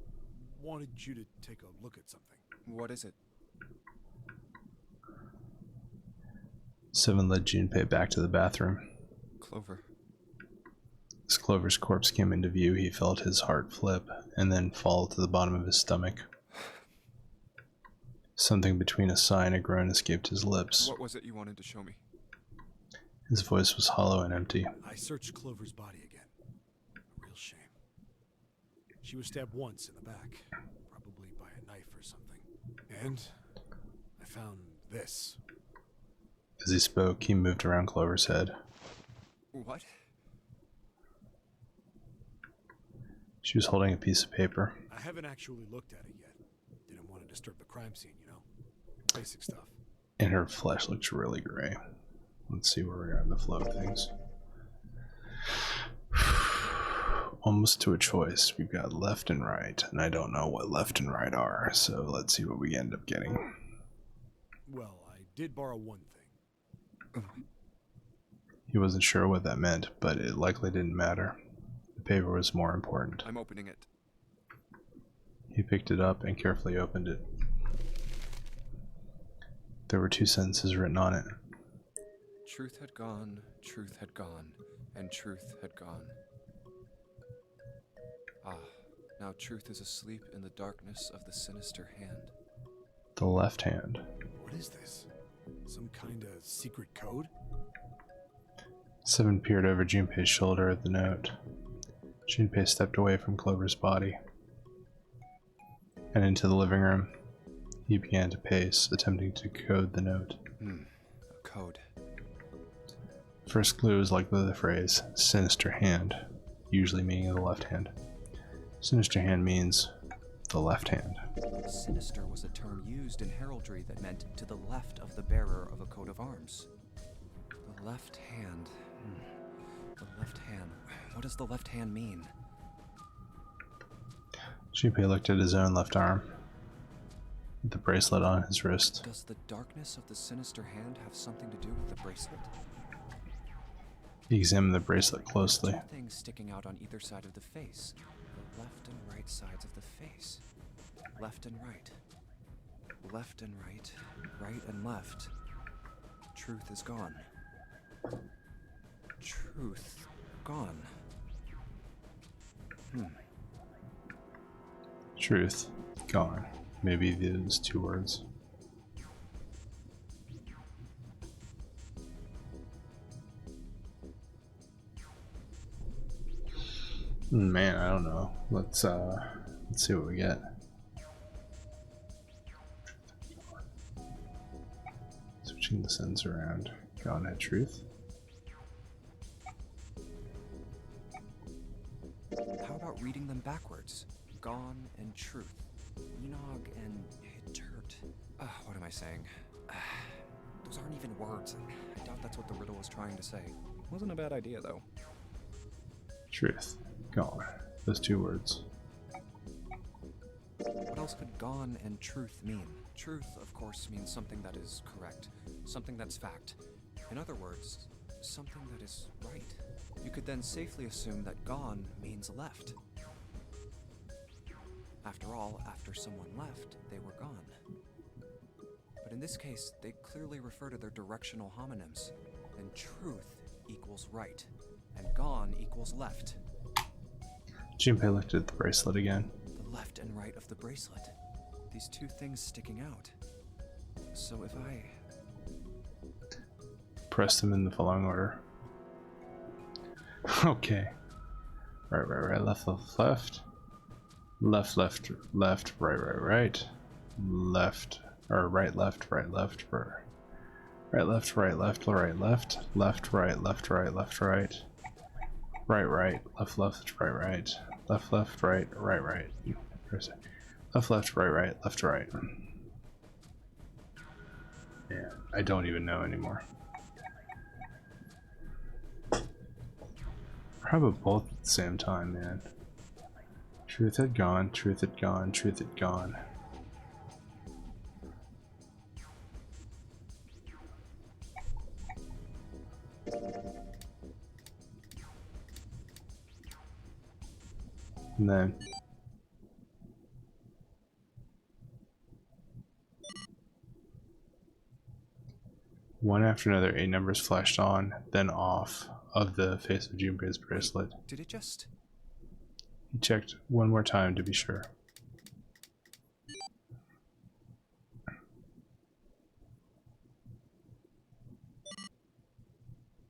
wanted you to take a look at something. What is it? Seven led Junpei back to the bathroom. Clover. As Clover's corpse came into view, he felt his heart flip, and then fall to the bottom of his stomach. Something between a sigh and a groan escaped his lips. What was it you wanted to show me? His voice was hollow and empty. I searched Clover's body again. A real shame. She was stabbed once in the back, probably by a knife or something. And I found this. As he spoke, he moved around Clover's head. What? She was holding a piece of paper. I haven't actually looked at it yet. Didn't want to disturb the crime scene, you know? Basic stuff. And her flesh looks really gray. Let's see where we are in the flow of things. Almost to a choice. We've got left and right, and I don't know what left and right are, so let's see what we end up getting. Well, I did borrow one thing. He wasn't sure what that meant, but it likely didn't matter. The paper was more important. I'm opening it. He picked it up and carefully opened it. There were 2 sentences written on it. Truth had gone, and truth had gone. Ah, now truth is asleep in the darkness of the sinister hand. The left hand. What is this? Some kind of secret code? Seven peered over Junpei's shoulder at the note. Junpei stepped away from Clover's body and into the living room. He began to pace, attempting to code the note. A code. First clue is likely the phrase sinister hand, usually meaning the left hand. Sinister hand means the left hand. Sinister was a term used in heraldry that meant to the left of the bearer of a coat of arms. The left hand. The left hand. What does the left hand mean? Junpei looked at his own left arm, with the bracelet on his wrist. Does the darkness of the sinister hand have something to do with the bracelet? He examined the bracelet closely. Two things sticking out on either side of the face. The left and right sides of the face. Left and right. Left and right. Right and left. Truth is gone. Truth gone. Truth gone. Maybe these two words. Man, I don't know. Let's see what we get. Switching the sentence around. Gone at truth. How about reading them backwards? Gone and truth. Enog and Hittert. What am I saying? Those aren't even words. I doubt that's what the riddle was trying to say. Wasn't a bad idea, though. Truth. Gone. Those two words. What else could gone and truth mean? Truth, of course, means something that is correct. Something that's fact. In other words, something that is right. You could then safely assume that gone means left. After all, after someone left, they were gone. But in this case, they clearly refer to their directional homonyms. Then truth equals right, and gone equals left. Junpei looked at the bracelet again. The left and right of the bracelet. These two things sticking out. So if I... Press them in the following order. Okay. Right, left, left. Left, left, left, right. Left, or right, left, right, left, right, left, right, left, right, left, left, right, left, right, left, right. Right, left, left, right, left, left, right, right. Left, left, right, left, right. Yeah, I don't even know anymore. How about both at the same time, man? Truth had gone, truth had gone, truth had gone. And then one after another, 8 numbers flashed on, then off of the face of Junpei's bracelet. Did it just... He checked one more time to be sure.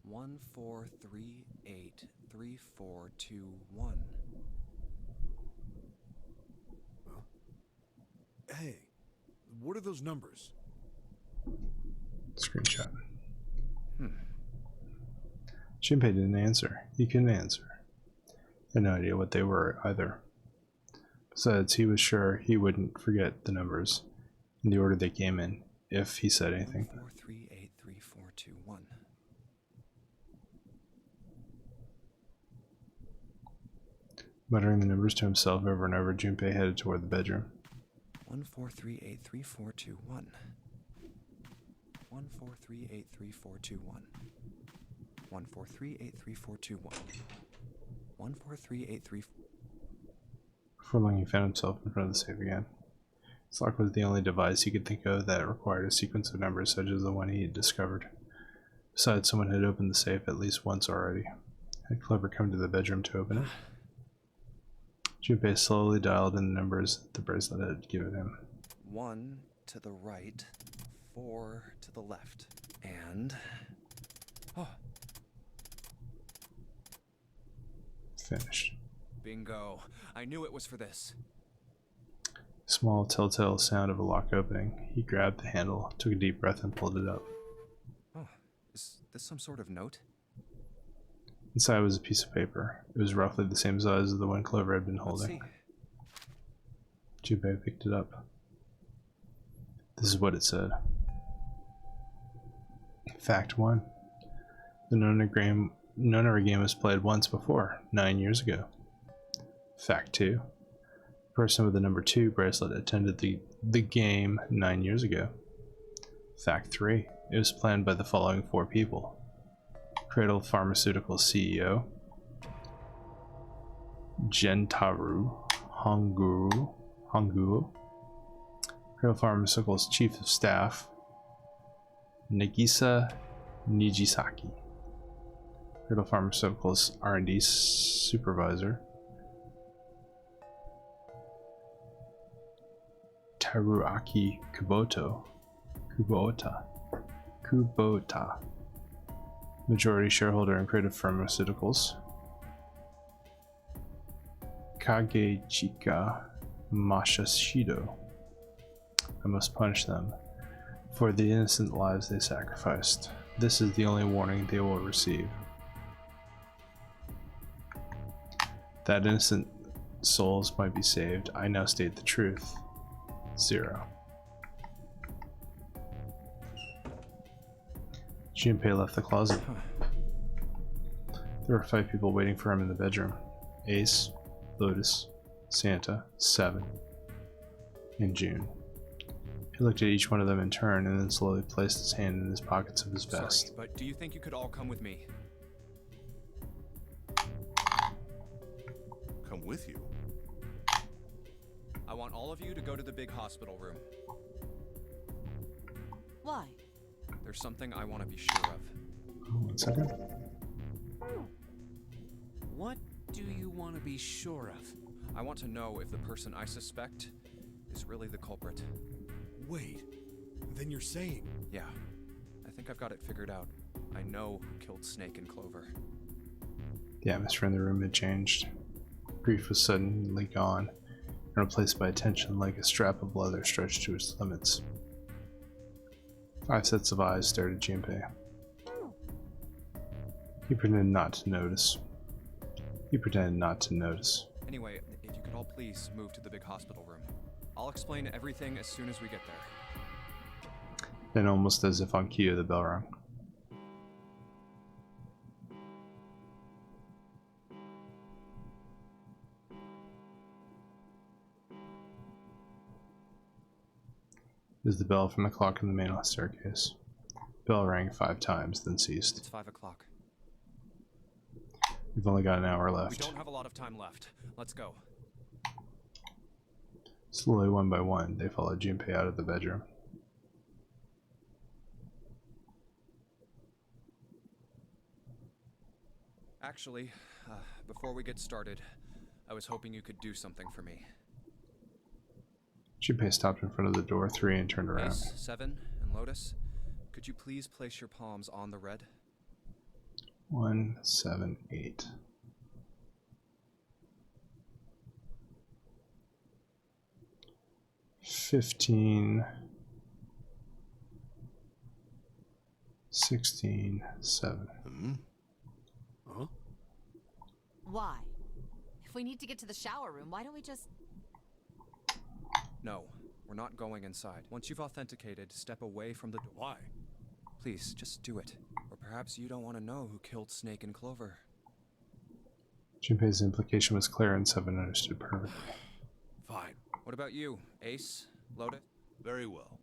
One, 4, 3, 8, 3, 4, 2, 1. Hey, what are those numbers? Screenshot. Junpei didn't answer. He couldn't answer. Had no idea what they were either. Besides, he was sure he wouldn't forget the numbers in the order they came in if he said anything. 1, 4, 3, 8, 3, 4, 2, 1. Muttering the numbers to himself over and over, Junpei headed toward the bedroom. 1, 4, 3, 8, 3, 4, 2, 1. 1, 4, 3, 8, 3, 4, 2, 1. 1, 4, 3, 8, 3, 4, 2, 1. 1, 4, 3, 8, 3. Before long, he found himself in front of the safe again. His lock was the only device he could think of that required a sequence of numbers such as the one he had discovered. Besides, someone had opened the safe at least once already. Had Clever come to the bedroom to open it? Junpei slowly dialed in the numbers the bracelet had given him. 1 to the right, 4 to the left, and... Oh, Finished. bingo. I knew it was for this. Small telltale sound of a lock opening. He grabbed the handle, took a deep breath, and pulled it up. Oh, is this some sort of note? Inside was a piece of paper. It was roughly the same size as the one Clover had been holding. Junpei picked it up. This is what it said. Fact 1. The Nonary game was played once before, 9 years ago. Fact 2. The person with the number 2 bracelet attended the game 9 years ago. Fact 3. It was planned by the following 4 people. Cradle Pharmaceuticals CEO, Gentaru Honguru, Cradle Pharmaceuticals Chief of Staff, Nagisa Nijisaki, Cradle Pharmaceuticals R&D Supervisor, Taruaki Kubota, majority shareholder in Creative Pharmaceuticals, Kagechika Masashido. I must punish them for the innocent lives they sacrificed. This is the only warning they will receive. That innocent souls might be saved. I now state the truth. 0. Junpei left the closet. There were 5 people waiting for him in the bedroom. Ace, Lotus, Santa, 7, and June. He looked at each one of them in turn and then slowly placed his hand in his pockets of his vest. Sorry, but do you think you could all come with me? Come with you? I want all of you to go to the big hospital room. Why? There's something I want to be sure of. 1 second. What do you want to be sure of? I want to know if the person I suspect is really the culprit. Wait, then you're saying... Yeah, I think I've got it figured out. I know who killed Snake and Clover. The atmosphere in the room had changed. Grief was suddenly gone and replaced by attention like a strap of leather stretched to its limits. 5 sets of eyes stared at Junpei. He pretended not to notice. Anyway, if you could all please move to the big hospital room. I'll explain everything as soon as we get there. Then, almost as if on cue, the bell rang. It was the bell from the clock in the main staircase. The bell rang 5 times, then ceased. It's 5 o'clock. We've only got an hour We left. don't have a lot of time left. Let's go. Slowly, one by one, they followed Junpei out of the bedroom. Actually, before we get started, I was hoping you could do something for me. Junpei stopped in front of the door 3 and turned around. Ace, 7, and Lotus, could you please place your palms on the red? 1, 7, 8. $15, 16, 7. Huh? Why? If we need to get to the shower room, why don't we just... No, we're not going inside. Once you've authenticated, step away from the door. Why? Please, just do it. Or perhaps you don't want to know who killed Snake and Clover. Junpei's implication was clear and 7 understood perfectly. Fine. What about you, Ace? Lotus? Very well.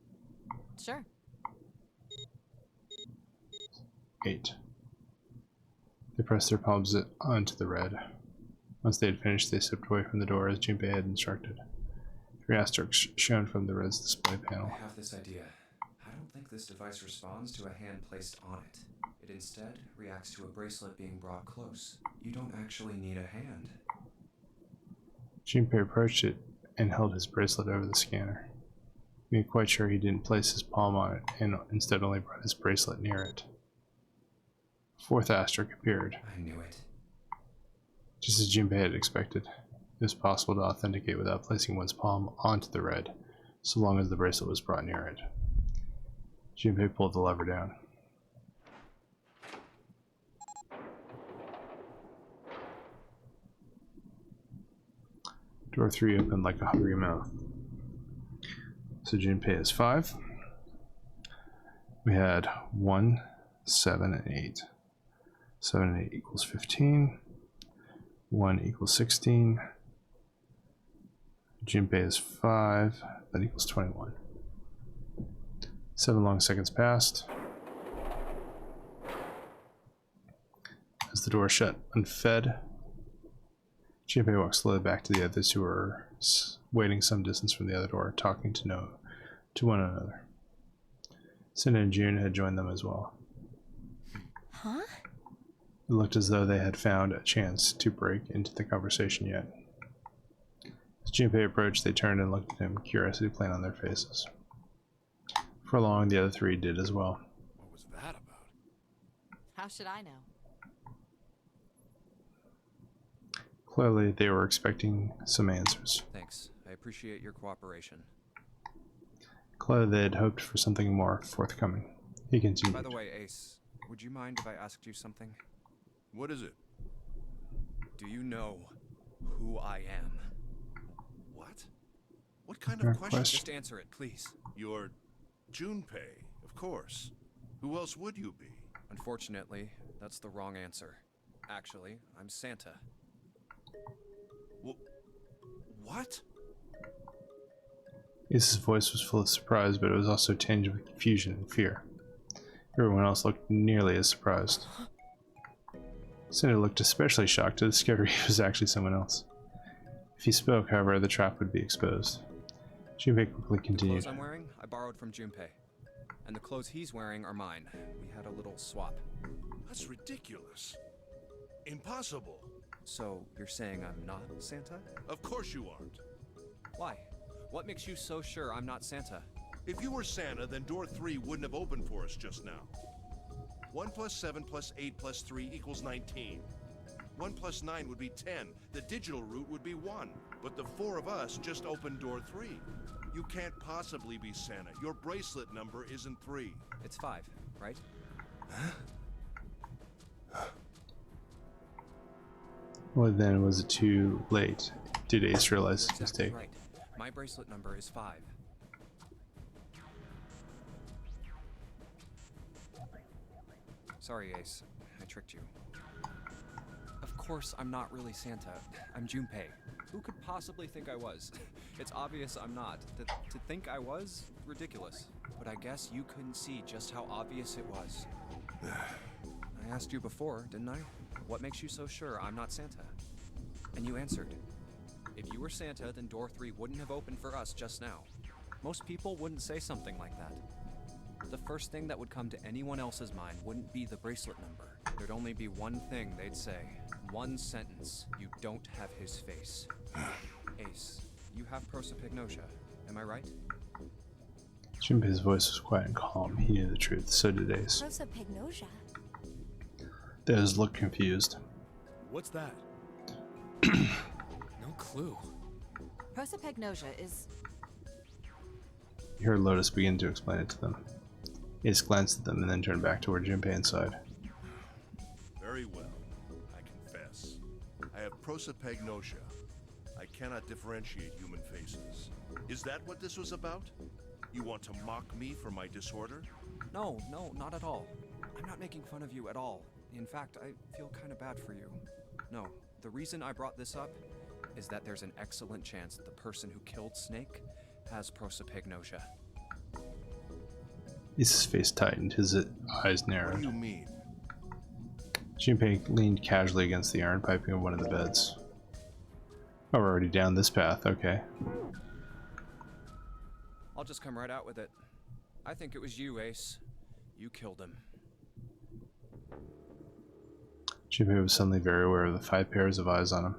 Sure. 8. They pressed their palms onto the red. Once they had finished, they stepped away from the door as Junpei had instructed. 3 asterisks shone from the red's display panel. I have this idea. I don't think this device responds to a hand placed on it. It instead reacts to a bracelet being brought close. You don't actually need a hand. Junpei approached it and held his bracelet over the scanner. Being quite sure he didn't place his palm on it and instead only brought his bracelet near it. 4th asterisk appeared. I knew it. Just as Junpei had expected, it was possible to authenticate without placing one's palm onto the red, so long as the bracelet was brought near it. Junpei pulled the lever down. Door 3 opened like a hungry mouth. So Junpei is 5. We had 1, 7, and 8. 7 and 8 equals 15. 1 equals 16. Junpei is 5. That equals 21. 7 long seconds passed. As the door shut unfed, Junpei walked slowly back to the others who were waiting some distance from the other door, talking to one another. Cinna and June had joined them as well. Huh? It looked as though they had found a chance to break into the conversation yet. As Junpei approached, they turned and looked at him, curiosity plain on their faces. For long, the other 3 did as well. What was that about? How should I know? Clearly, they were expecting some answers. Thanks. I appreciate your cooperation. Clearly, they had hoped for something more forthcoming. He continued. By the way, Ace, would you mind if I asked you something? What is it? Do you know who I am? What? What kind of question? Just answer it, please. You're Junpei, of course. Who else would you be? Unfortunately, that's the wrong answer. Actually, I'm Santa. What? Ace's voice was full of surprise, but it was also tinged with confusion and fear. Everyone else looked nearly as surprised. Cinder looked especially shocked to discover he was actually someone else. If he spoke, however, the trap would be exposed. Junpei quickly The continued. clothes I'm wearing, I borrowed from Junpei. And the clothes he's wearing are mine. We had a little swap. That's ridiculous. Impossible. So, you're saying I'm not Santa? Of course you aren't. Why? What makes you so sure I'm not Santa? If you were Santa, then door 3 wouldn't have opened for us just now. 1 plus 7 plus 8 plus 3 equals 19. 1 plus 9 would be 10. The digital route would be 1. But the 4 of us just opened door 3. You can't possibly be Santa. Your bracelet number isn't 3. It's 5, right? Well, then was it too late? Did Ace realize his Exactly mistake? right. My bracelet number is 5. Sorry, Ace. I tricked you. Of course, I'm not really Santa. I'm Junpei. Who could possibly think I was? It's obvious I'm not. To think I was? Ridiculous. But I guess you couldn't see just how obvious it was. I asked you before, didn't I? What makes you so sure I'm not Santa? And you answered. If you were Santa, then door 3 wouldn't have opened for us just now. Most people wouldn't say something like that. The first thing that would come to anyone else's mind wouldn't be the bracelet number. There'd only be one thing they'd say. One sentence. You don't have his face. Ace, you have prosopagnosia. Am I right? Junpei's voice was quiet and calm. He knew the truth. So did Ace. Prosopagnosia. The others looked confused. What's that? No clue. Prosopagnosia is... You heard Lotus begin to explain it to them. Ace glanced at them and then turned back toward Junpei and sighed. Very well. I confess. I have prosopagnosia. I cannot differentiate human faces. Is that what this was about? You want to mock me for my disorder? No, not at all. I'm not making fun of you at all. In fact, I feel kind of bad for you. No, the reason I brought this up is that there's an excellent chance that the person who killed Snake has prosopagnosia. Ace's face tightened, his eyes What do narrowed. you mean? Junpei leaned casually against the iron piping of one of the beds. Oh, we're already down this path, okay. I'll just come right out with it. I think it was you, Ace. You killed him. Junpei was suddenly very aware of the 5 pairs of eyes on him.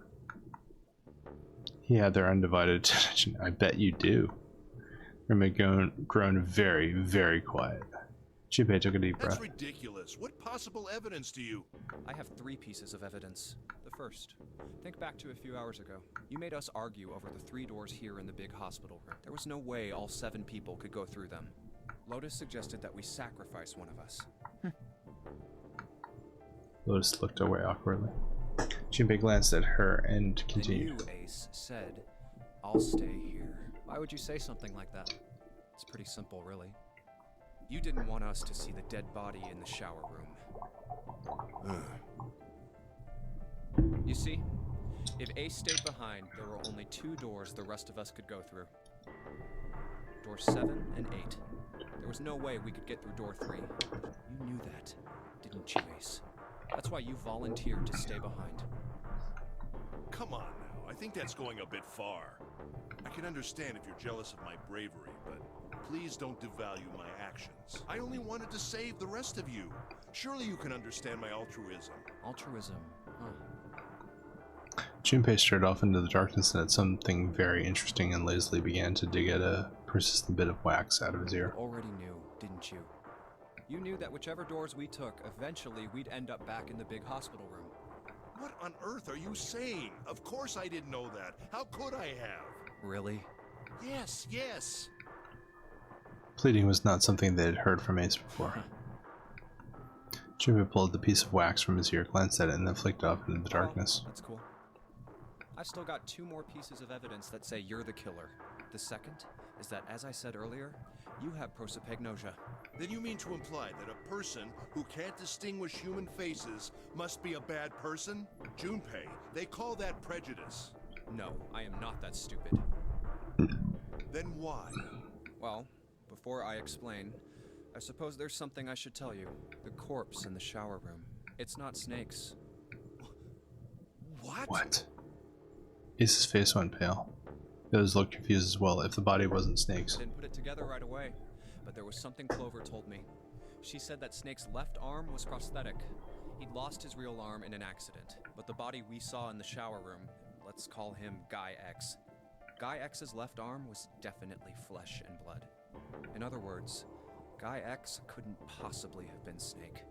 He had their undivided attention. I bet you do. Room had grown very, very quiet. Junpei took a deep breath. That's ridiculous. What possible evidence do you... I have 3 pieces of evidence. The first, think back to a few hours ago. You made us argue over the 3 doors here in the big hospital room. There was no way all 7 people could go through them. Lotus suggested that we sacrifice one of us. Lotus looked away awkwardly. Junpei glanced at her and And continued. you, Ace, said I'll stay here. Why would you say something like that? It's pretty simple, really. You didn't want us to see the dead body in the shower room. You see, if Ace stayed behind, there were only 2 doors the rest of us could go through. Doors 7 and 8. There was no way we could get through door 3. You knew that, didn't you, Ace? That's why you volunteered to stay behind. Come on now, I think that's going a bit far. I can understand if you're jealous of my bravery, but please don't devalue my actions. I only wanted to save the rest of you. Surely you can understand my altruism. Altruism, huh? Junpei stared off into the darkness and at something very interesting and lazily began to dig at a persistent bit of wax out of his ear. You already knew, didn't you? You knew that whichever doors we took, eventually we'd end up back in the big hospital room. What on earth are you saying? Of course I didn't know that. How could I have? Really? Yes, yes. Pleading was not something they had heard from Ace before. Junpei pulled the piece of wax from his ear, glanced at it, and then flicked it off into the darkness. That's cool. I've still got 2 more pieces of evidence that say you're the killer. The second is that, as I said earlier, you have prosopagnosia. Then you mean to imply that a person who can't distinguish human faces must be a bad person? Junpei, they call that prejudice. No, I am not that stupid. Then why? Well, before I explain, I suppose there's something I should tell you. The corpse in the shower room. It's not Snake's. What? What? Ace's face went pale. The others looked confused as well. If the body wasn't Snake's. I didn't put it together right away, but there was something Clover told me. She said that Snake's left arm was prosthetic. He'd lost his real arm in an accident, but the body we saw in the shower room, let's call him Guy X. Guy X's left arm was definitely flesh and blood. In other words, Guy X couldn't possibly have been Snake.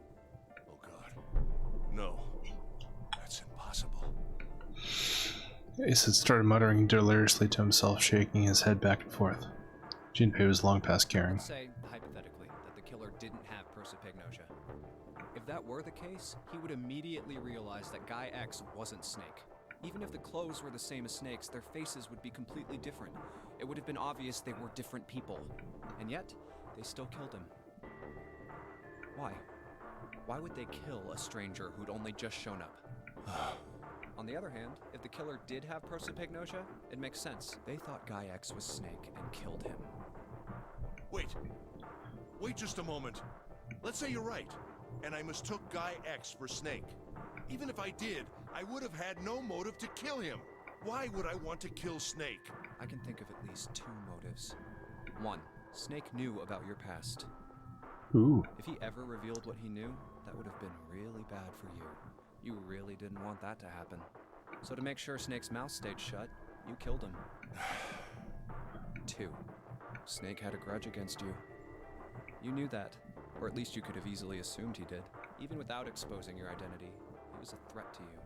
Oh God. No. That's impossible. Ace had started muttering deliriously to himself, shaking his head back and forth. Junpei was long past caring. Let's say, hypothetically, that the killer didn't have prosopagnosia. If that were the case, he would immediately realize that Guy X wasn't Snake. Even if the clothes were the same as Snake's, their faces would be completely different. It would have been obvious they were different people. And yet, they still killed him. Why? Why would they kill a stranger who'd only just shown up? On the other hand, if the killer did have prosopagnosia, it makes sense. They thought Guy X was Snake and killed him. Wait. Wait just a moment. Let's say you're right, and I mistook Guy X for Snake. Even if I did, I would have had no motive to kill him. Why would I want to kill Snake? I can think of at least 2 motives. 1, Snake knew about your past. Ooh. If he ever revealed what he knew, that would have been really bad for you. You really didn't want that to happen. So to make sure Snake's mouth stayed shut, you killed him. 2, Snake had a grudge against you. You knew that, or at least you could have easily assumed he did. Even without exposing your identity, he was a threat to you.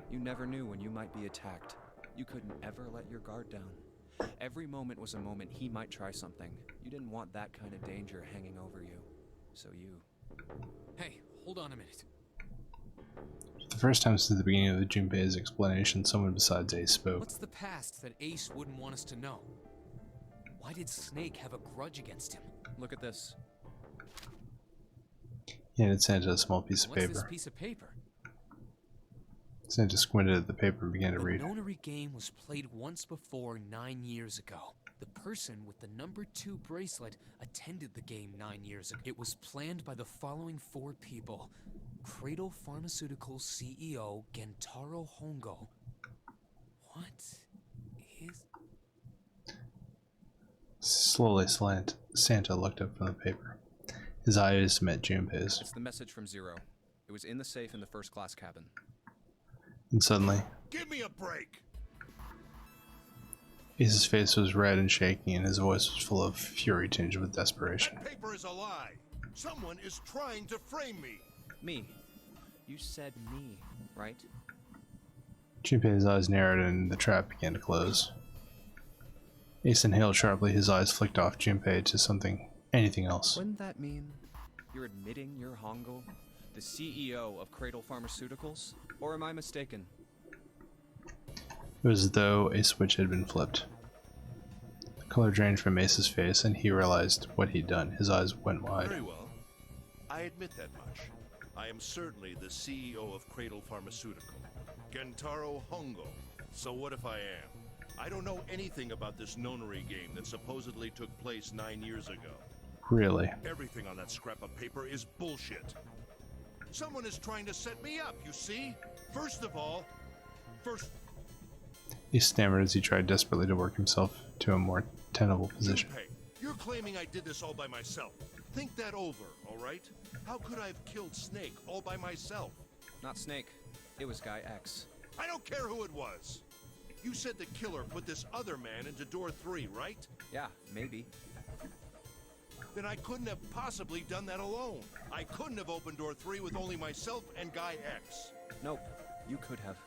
You never knew when you might be attacked. You couldn't ever let your guard down. Every moment was a moment he might try something. You didn't want that kind of danger hanging over you. So you... Hey, hold on a minute. For the first time since the beginning of the Junpei's explanation, someone besides Ace spoke. What's the past that Ace wouldn't want us to know? Why did Snake have a grudge against him? Look at this. He handed Santa a small piece of What's paper. this piece of paper? Santa squinted at the paper and began to The read. Nonary game was played once before 9 years ago. The person with the number 2 bracelet attended the game 9 years ago. It was planned by the following 4 people. Cradle Pharmaceuticals CEO Gentaro Hongo. What is... Slowly, Santa looked up from the paper. His eyes met Junpei's. It's the message from Zero. It was in the safe in the first class cabin. And suddenly, Give me a break! Ace's face was red and shaky, and his voice was full of fury tinged with desperation. That paper is a lie! Someone is trying to frame me! Me. You said me, right? Junpei's eyes narrowed and the trap began to close. Ace inhaled sharply, his eyes flicked off Junpei to anything else. Wouldn't that mean you're admitting you're Hongo, the CEO of Cradle Pharmaceuticals? Or am I mistaken? It was as though a switch had been flipped. Color drained from Ace's face, and he realized what he'd done. His eyes went wide. Very well. I admit that much. I am certainly the CEO of Cradle Pharmaceutical, Gentaro Hongo. So what if I am? I don't know anything about this Nonary game that supposedly took place 9 years ago. Really? Everything on that scrap of paper is bullshit. Someone is trying to set me up, you see? First of all, He stammered as he tried desperately to work himself to a more tenable position. Junpei, you're claiming I did this all by myself. Think that over, all right? How could I have killed Snake all by myself? Not Snake. It was Guy X. I don't care who it was. You said the killer put this other man into door 3, right? Yeah, maybe. Then I couldn't have possibly done that alone. I couldn't have opened door 3 with only myself and Guy X. Nope. You could have.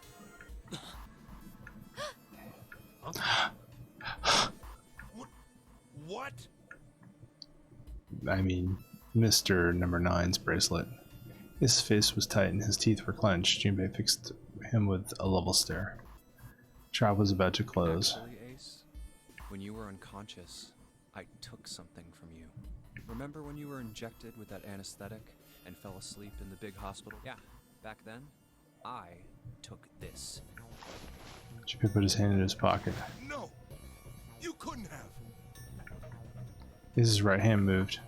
What? I mean, Mr. Number 9's bracelet. His face was tight and his teeth were clenched. Junpei fixed him with a level stare. Shop was about to close. Actually, Ace, when you were unconscious, I took something from you. Remember when you were injected with that anesthetic and fell asleep in the big hospital? Yeah, back then, I took this. Junpei put his hand in his pocket. No! You couldn't have! His right hand moved.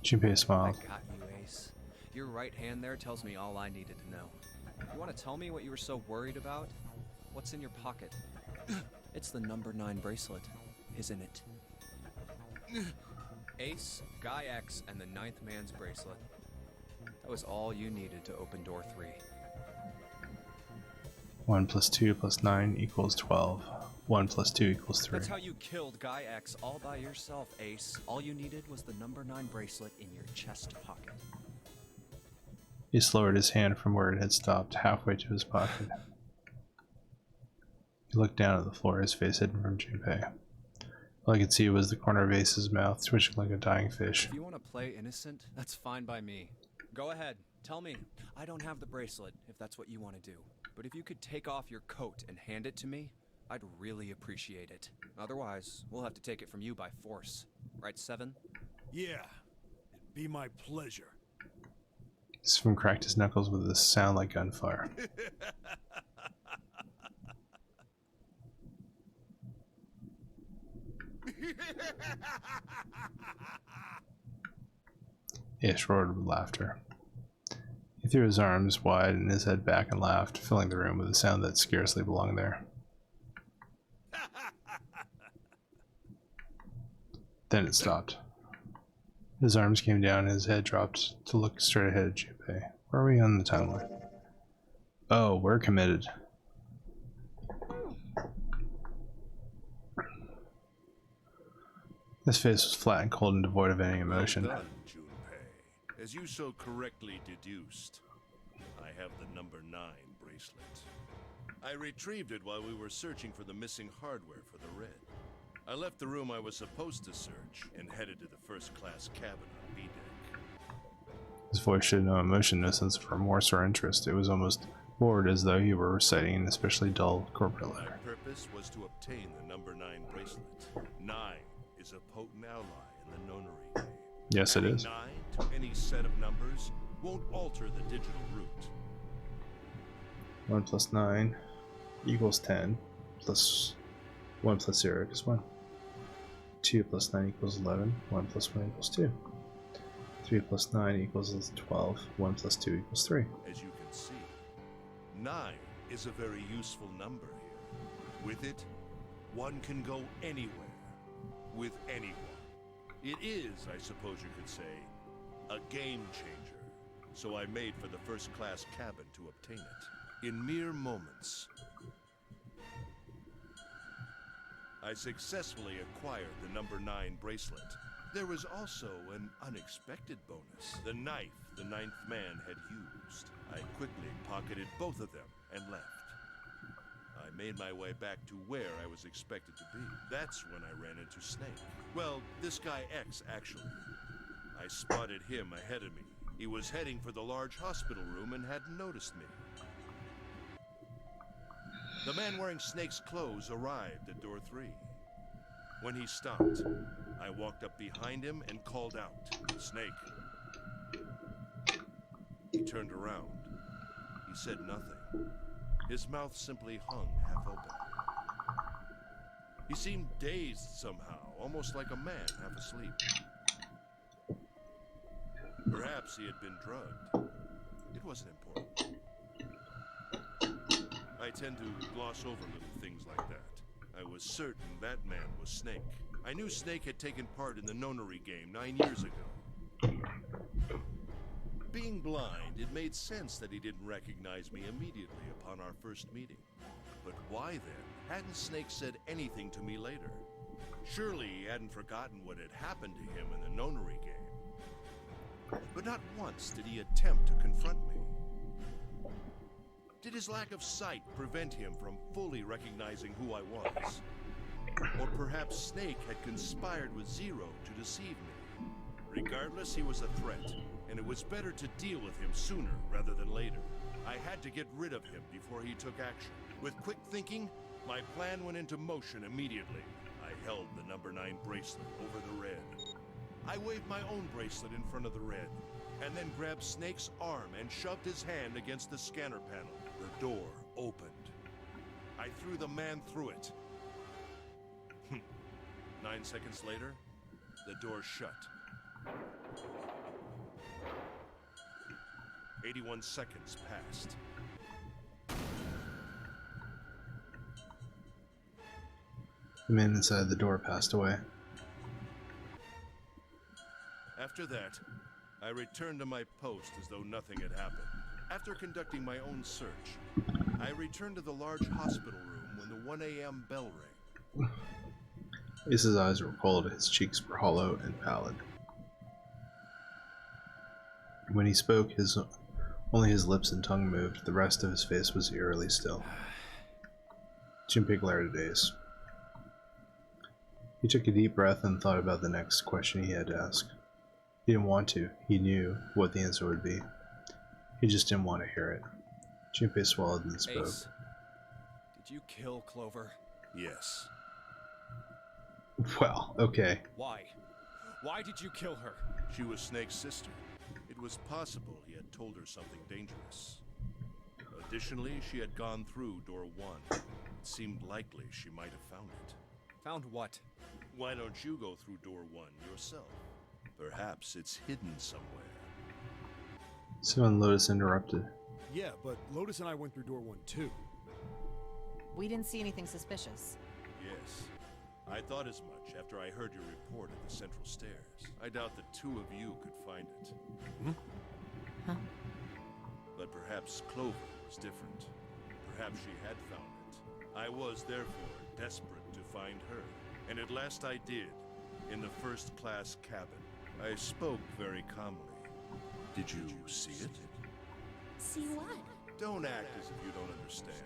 Junpei I smiled. got you, Ace. Your right hand there tells me all I needed to know. You want to tell me what you were so worried about? What's in your pocket? It's the number 9 bracelet, isn't it? Ace, Guy X, and the 9th man's bracelet. That was all you needed to open door 3. 1 plus 2 plus 9 equals 12. 1 plus 2 equals 3. That's how you killed Guy X all by yourself, Ace. All you needed was the number 9 bracelet in your chest pocket. He lowered his hand from where it had stopped, halfway to his pocket. He looked down at the floor, his face hidden from Junpei. All I could see was the corner of Ace's mouth, twitching like a dying fish. If you want to play innocent, that's fine by me. Go ahead, tell me. I don't have the bracelet, if that's what you want to do. But if you could take off your coat and hand it to me, I'd really appreciate it. Otherwise, we'll have to take it from you by force. Right, 7? Yeah, it'd be my pleasure. Sven cracked his knuckles with a sound like gunfire. Ish roared with laughter. He threw his arms wide and his head back and laughed, filling the room with a sound that scarcely belonged there. Then it stopped. His arms came down and his head dropped to look straight ahead at Junpei. Where are we on the timeline? Oh, we're committed. His face was flat and cold and devoid of any emotion. Well done, Junpei. As you so correctly deduced, I have the number 9 bracelet. I retrieved it while we were searching for the missing hardware for the red. I left the room I was supposed to search and headed to the first-class cabin on B-deck. His voice showed no emotion, no sense of remorse or interest. It was almost bored, as though he were reciting an especially dull corporate My letter. purpose was to obtain the number 9 bracelet. 9 is a potent ally in the Nonary game. Yes, it Adding is. 9 to any set of numbers won't alter the digital root. 1 plus 9 equals 10, plus 1 plus 0 equals 1. 2 plus 9 equals 11, 1 plus 1 equals 2. 3 plus 9 equals 12, 1 plus 2 equals 3. As you can see, 9 is a very useful number here. With it, one can go anywhere, with anyone. It is, I suppose you could say, a game changer. So I made for the first-class cabin to obtain it. In mere moments, I successfully acquired the number 9 bracelet. There was also an unexpected bonus. The knife the 9th man had used. I quickly pocketed both of them and left. I made my way back to where I was expected to be. That's when I ran into Snake. Well, this guy X, actually. I spotted him ahead of me. He was heading for the large hospital room and hadn't noticed me. The man wearing Snake's clothes arrived at door 3. When he stopped, I walked up behind him and called out, "Snake." He turned around. He said nothing. His mouth simply hung half open. He seemed dazed somehow, almost like a man half asleep. Perhaps he had been drugged. It wasn't important. I tend to gloss over little things like that. I was certain that man was Snake. I knew Snake had taken part in the Nonary game 9 years ago. Being blind, it made sense that he didn't recognize me immediately upon our first meeting. But why then hadn't Snake said anything to me later? Surely he hadn't forgotten what had happened to him in the Nonary game. But not once did he attempt to confront me. Did his lack of sight prevent him from fully recognizing who I was? Or perhaps Snake had conspired with Zero to deceive me. Regardless, he was a threat, and it was better to deal with him sooner rather than later. I had to get rid of him before he took action. With quick thinking, my plan went into motion immediately. I held the number 9 bracelet over the red. I waved my own bracelet in front of the red, and then grabbed Snake's arm and shoved his hand against the scanner panel. The door opened. I threw the man through it. 9 seconds later, the door shut. 81 seconds passed. The man inside the door passed away. After that, I returned to my post as though nothing had happened. After conducting my own search, I returned to the large hospital room when the 1 a.m. bell rang. Ace's eyes were cold, his cheeks were hollow and pallid. When he spoke, only his lips and tongue moved, the rest of his face was eerily still. Junpei glared at Ace. He took a deep breath and thought about the next question he had to ask. He didn't want to. He knew what the answer would be. He just didn't want to hear it. Junpei swallowed and spoke. Ace, did you kill Clover? Yes. Well, okay. Why? Why did you kill her? She was Snake's sister. It was possible he had told her something dangerous. Additionally, she had gone through door 1. It seemed likely she might have found it. Found what? Why don't you go through door 1 yourself? Perhaps it's hidden somewhere. Soon Lotus interrupted. Yeah, but Lotus and I went through door 1 too. We didn't see anything suspicious. Yes. I thought as much after I heard your report at the central stairs. I doubt the 2 of you could find it. Huh? But perhaps Clover was different. Perhaps she had found it. I was, therefore, desperate to find her. And at last I did, in the first-class cabin. I spoke very calmly. Did you see it? See what? Don't act as if you don't understand.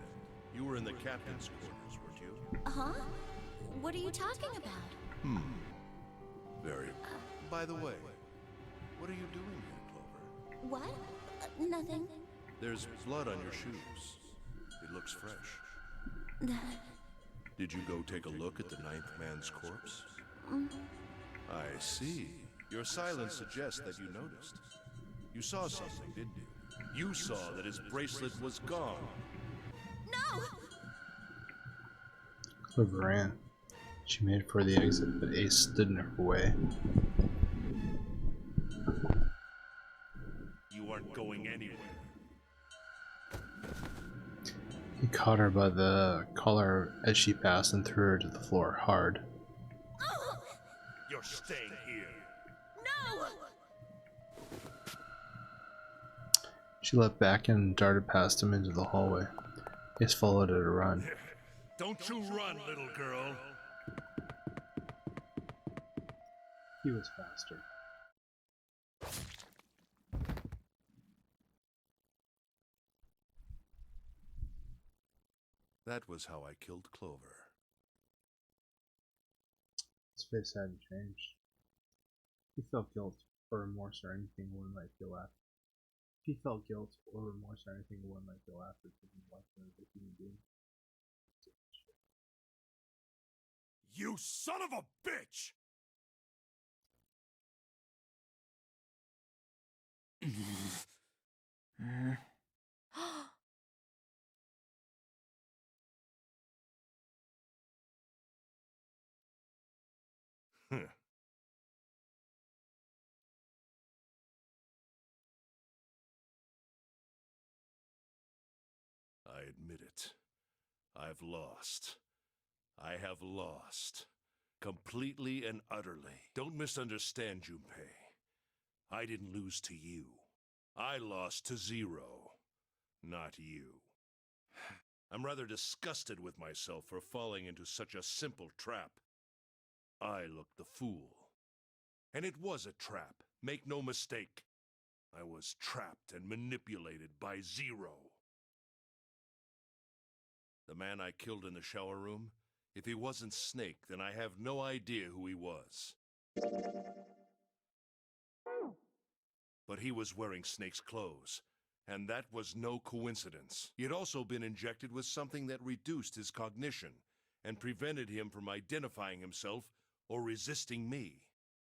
You were in the captain's quarters, weren't you? Huh? What are you talking about? Very. By the way, what are you doing here, Clover? What? Nothing. There's blood on your shoes. It looks fresh. Did you go take a look at the 9th man's corpse? I see. Your silence suggests that you noticed. You saw something, didn't you? You saw that his bracelet was gone. No! Clover ran. She made for the exit, but Ace stood in her way. You aren't going anywhere. He caught her by the collar as she passed and threw her to the floor hard. You're staying here. No! She leapt back and darted past him into the hallway. Ace followed at a run. Don't you run, little girl. He was faster. That was how I killed Clover. His face hadn't changed. He felt guilt or remorse or anything one might feel after. He felt guilt or remorse or anything one might feel after taking life from a human being. You son of a bitch! I admit it. I've lost. I have lost. Completely and utterly. Don't misunderstand, Junpei. I didn't lose to you. I lost to Zero. Not you. I'm rather disgusted with myself for falling into such a simple trap. I looked the fool. And it was a trap, make no mistake. I was trapped and manipulated by Zero. The man I killed in the shower room, if he wasn't Snake, then I have no idea who he was. But he was wearing Snake's clothes, and that was no coincidence. He had also been injected with something that reduced his cognition and prevented him from identifying himself or resisting me.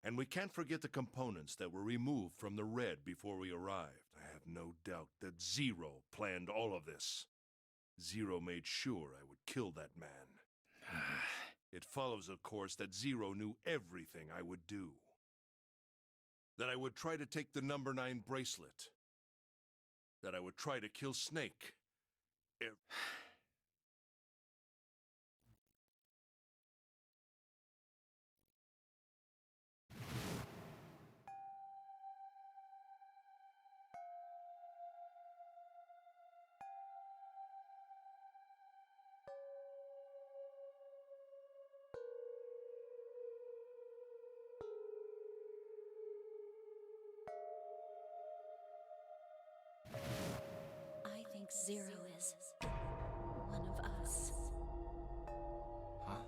And we can't forget the components that were removed from the red before we arrived. I have no doubt that Zero planned all of this. Zero made sure I would kill that man. It follows, of course, that Zero knew everything I would do. That I would try to take the number 9 bracelet. That I would try to kill Snake. I think Zero is one of us. Huh?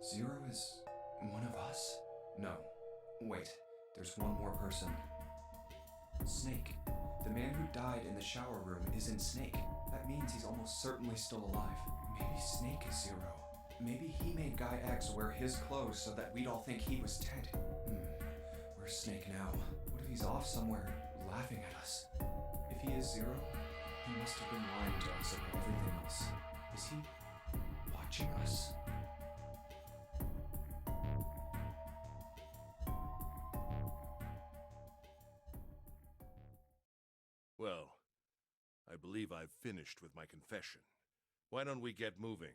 Zero is one of us? No. Wait, there's one more person. Snake. The man who died in the shower room isn't Snake. That means he's almost certainly still alive. Maybe Snake is Zero. Maybe he made Guy X wear his clothes so that we'd all think he was dead. Where's Snake now? What if he's off somewhere laughing at us? If he is Zero, he must have been lying to us about everything else. Is he watching us? Well, I believe I've finished with my confession. Why don't we get moving?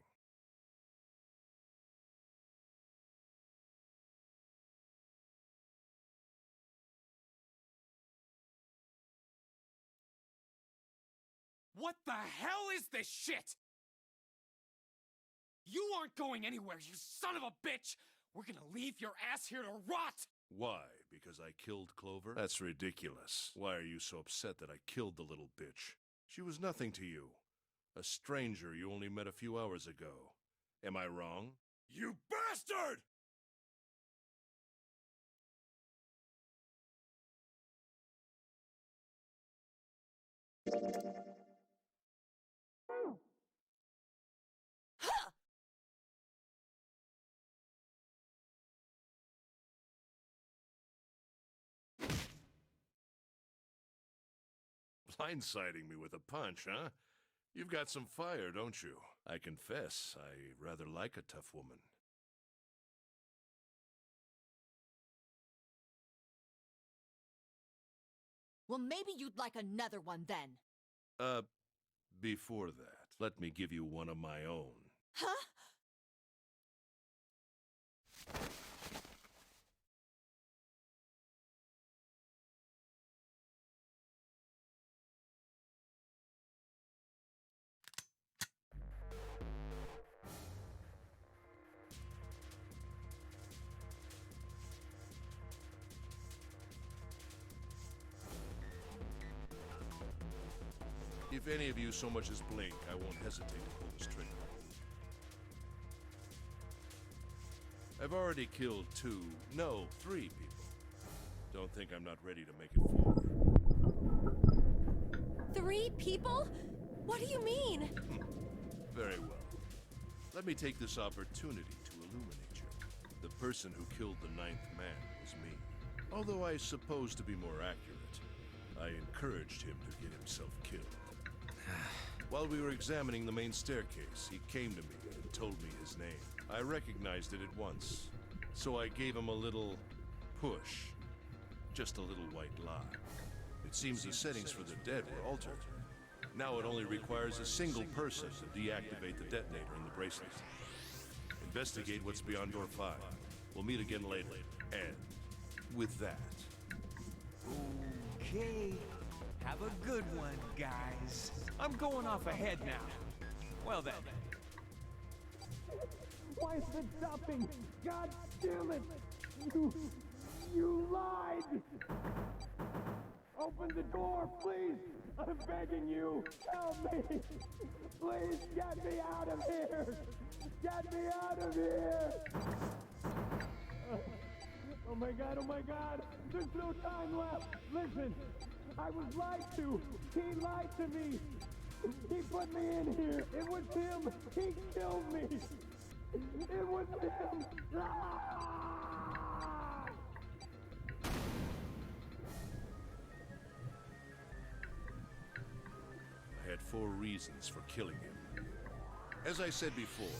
What the hell is this shit? You aren't going anywhere, you son of a bitch! We're gonna leave your ass here to rot! Why? Because I killed Clover? That's ridiculous. Why are you so upset that I killed the little bitch? She was nothing to you. A stranger you only met a few hours ago. Am I wrong? You bastard! Blindsiding me with a punch, huh? You've got some fire, don't you? I confess, I rather like a tough woman. Well, maybe you'd like another one then. Before that, let me give you one of my own. Huh? If any of you so much as blink, I won't hesitate to pull this trigger. I've already killed 3 people. Don't think I'm not ready to make it 4. 3 people? What do you mean? Very well. Let me take this opportunity to illuminate you. The person who killed the 9th man was me. Although I suppose, to be more accurate, I encouraged him to get himself killed. While we were examining the main staircase, he came to me and told me his name. I recognized it at once, so I gave him a little push. Just a little white lie. It seems the settings for the dead were altered. Now it only requires a single person to deactivate the detonator in the bracelet. Investigate what's beyond door 5. We'll meet again later. And with that... Okay. Have a good one, guys. I'm going off ahead now. Well then. Why is it stopping? God damn it! You lied! Open the door, please! I'm begging you! Help me! Please get me out of here! Get me out of here! Oh my god, oh my god! There's no time left! Listen! I was lied to! He lied to me! He put me in here! It was him! He killed me! It was him! Ah! I had 4 reasons for killing him. As I said before,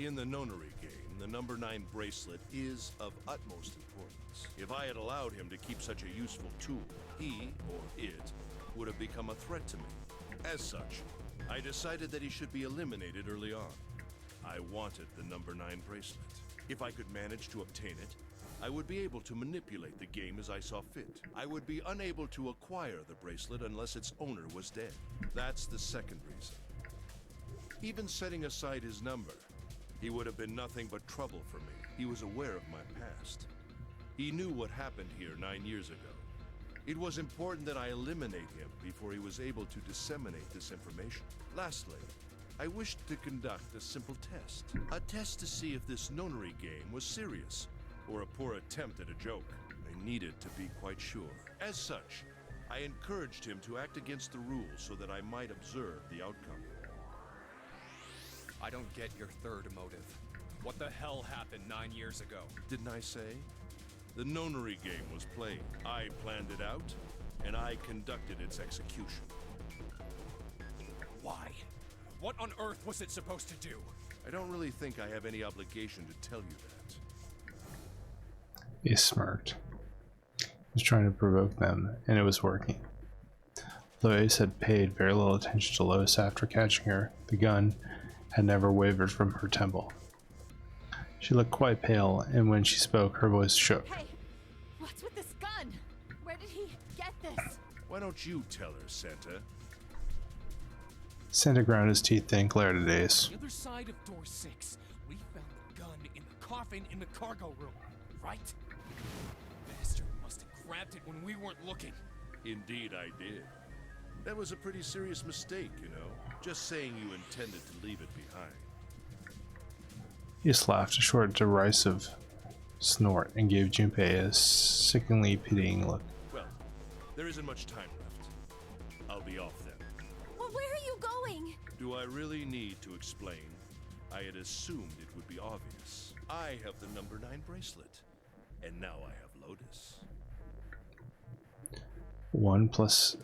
in the Nonary game, the number 9 bracelet is of utmost importance. If I had allowed him to keep such a useful tool, he, or it, would have become a threat to me. As such, I decided that he should be eliminated early on. I wanted the number 9 bracelet. If I could manage to obtain it, I would be able to manipulate the game as I saw fit. I would be unable to acquire the bracelet unless its owner was dead. That's the second reason. Even setting aside his number, he would have been nothing but trouble for me. He was aware of my past. He knew what happened here 9 years ago. It was important that I eliminate him before he was able to disseminate this information. Lastly, I wished to conduct a simple test. A test to see if this Nonary game was serious, or a poor attempt at a joke. I needed to be quite sure. As such, I encouraged him to act against the rules so that I might observe the outcome. I don't get your third motive. What the hell happened 9 years ago? Didn't I say? The Nonary game was played. I planned it out, and I conducted its execution. Why? What on earth was it supposed to do? I don't really think I have any obligation to tell you that. He smirked. He was trying to provoke them, and it was working. Though Ace had paid very little attention to Lois after catching her, the gun had never wavered from her temple. She looked quite pale, and when she spoke, her voice shook. Hey, what's with this gun? Where did he get this? Why don't you tell her, Santa? Santa ground his teeth and glared at Ace. The other side of door 6, we found the gun in the coffin in the cargo room, right? Bastard must have grabbed it when we weren't looking. Indeed I did. That was a pretty serious mistake, you know. Just saying you intended to leave it behind. Ace laughed, a short, derisive snort, and gave Junpei a sickeningly pitying look. Well, there isn't much time left. I'll be off then. Well, where are you going? Do I really need to explain? I had assumed it would be obvious. I have the number 9 bracelet, and now I have Lotus. 9 plus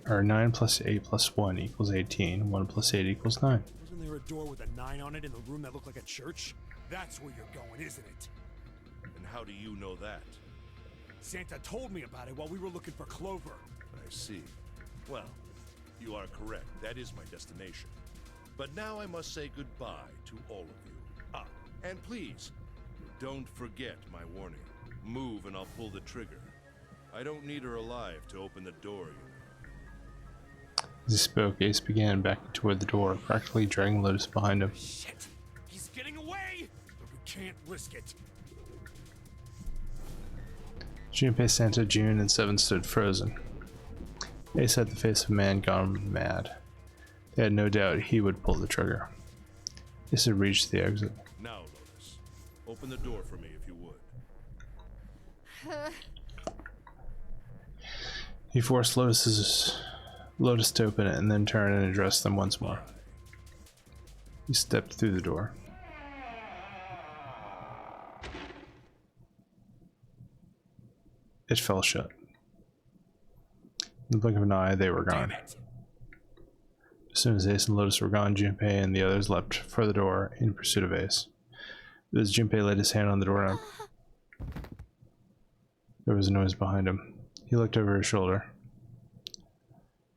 8 plus 1 equals 18. 1 plus 8 equals 9. Wasn't there a door with a 9 on it in the room that looked like a church? That's where you're going, isn't it? And how do you know that? Santa told me about it while we were looking for Clover. I see. Well, you are correct. That is my destination. But now I must say goodbye to all of you. Ah, and please, don't forget my warning. Move and I'll pull the trigger. I don't need her alive to open the door, you know. As he spoke, Ace began backing toward the door, practically dragging Lotus behind him. Shit! He's getting away! But we can't risk it. Junpei, Santa, June, and Seven stood frozen. Ace had the face of a man gone mad. They had no doubt he would pull the trigger. Ace had reached the exit. Now, Lotus, open the door for me if you will. He forced Lotus to open it and then turn and address them once more. He stepped through the door. It fell shut. In the blink of an eye, they were gone. As soon as Ace and Lotus were gone, Junpei and the others leapt for the door in pursuit of Ace. As Junpei laid his hand on the doorknob, there was a noise behind him. He looked over his shoulder.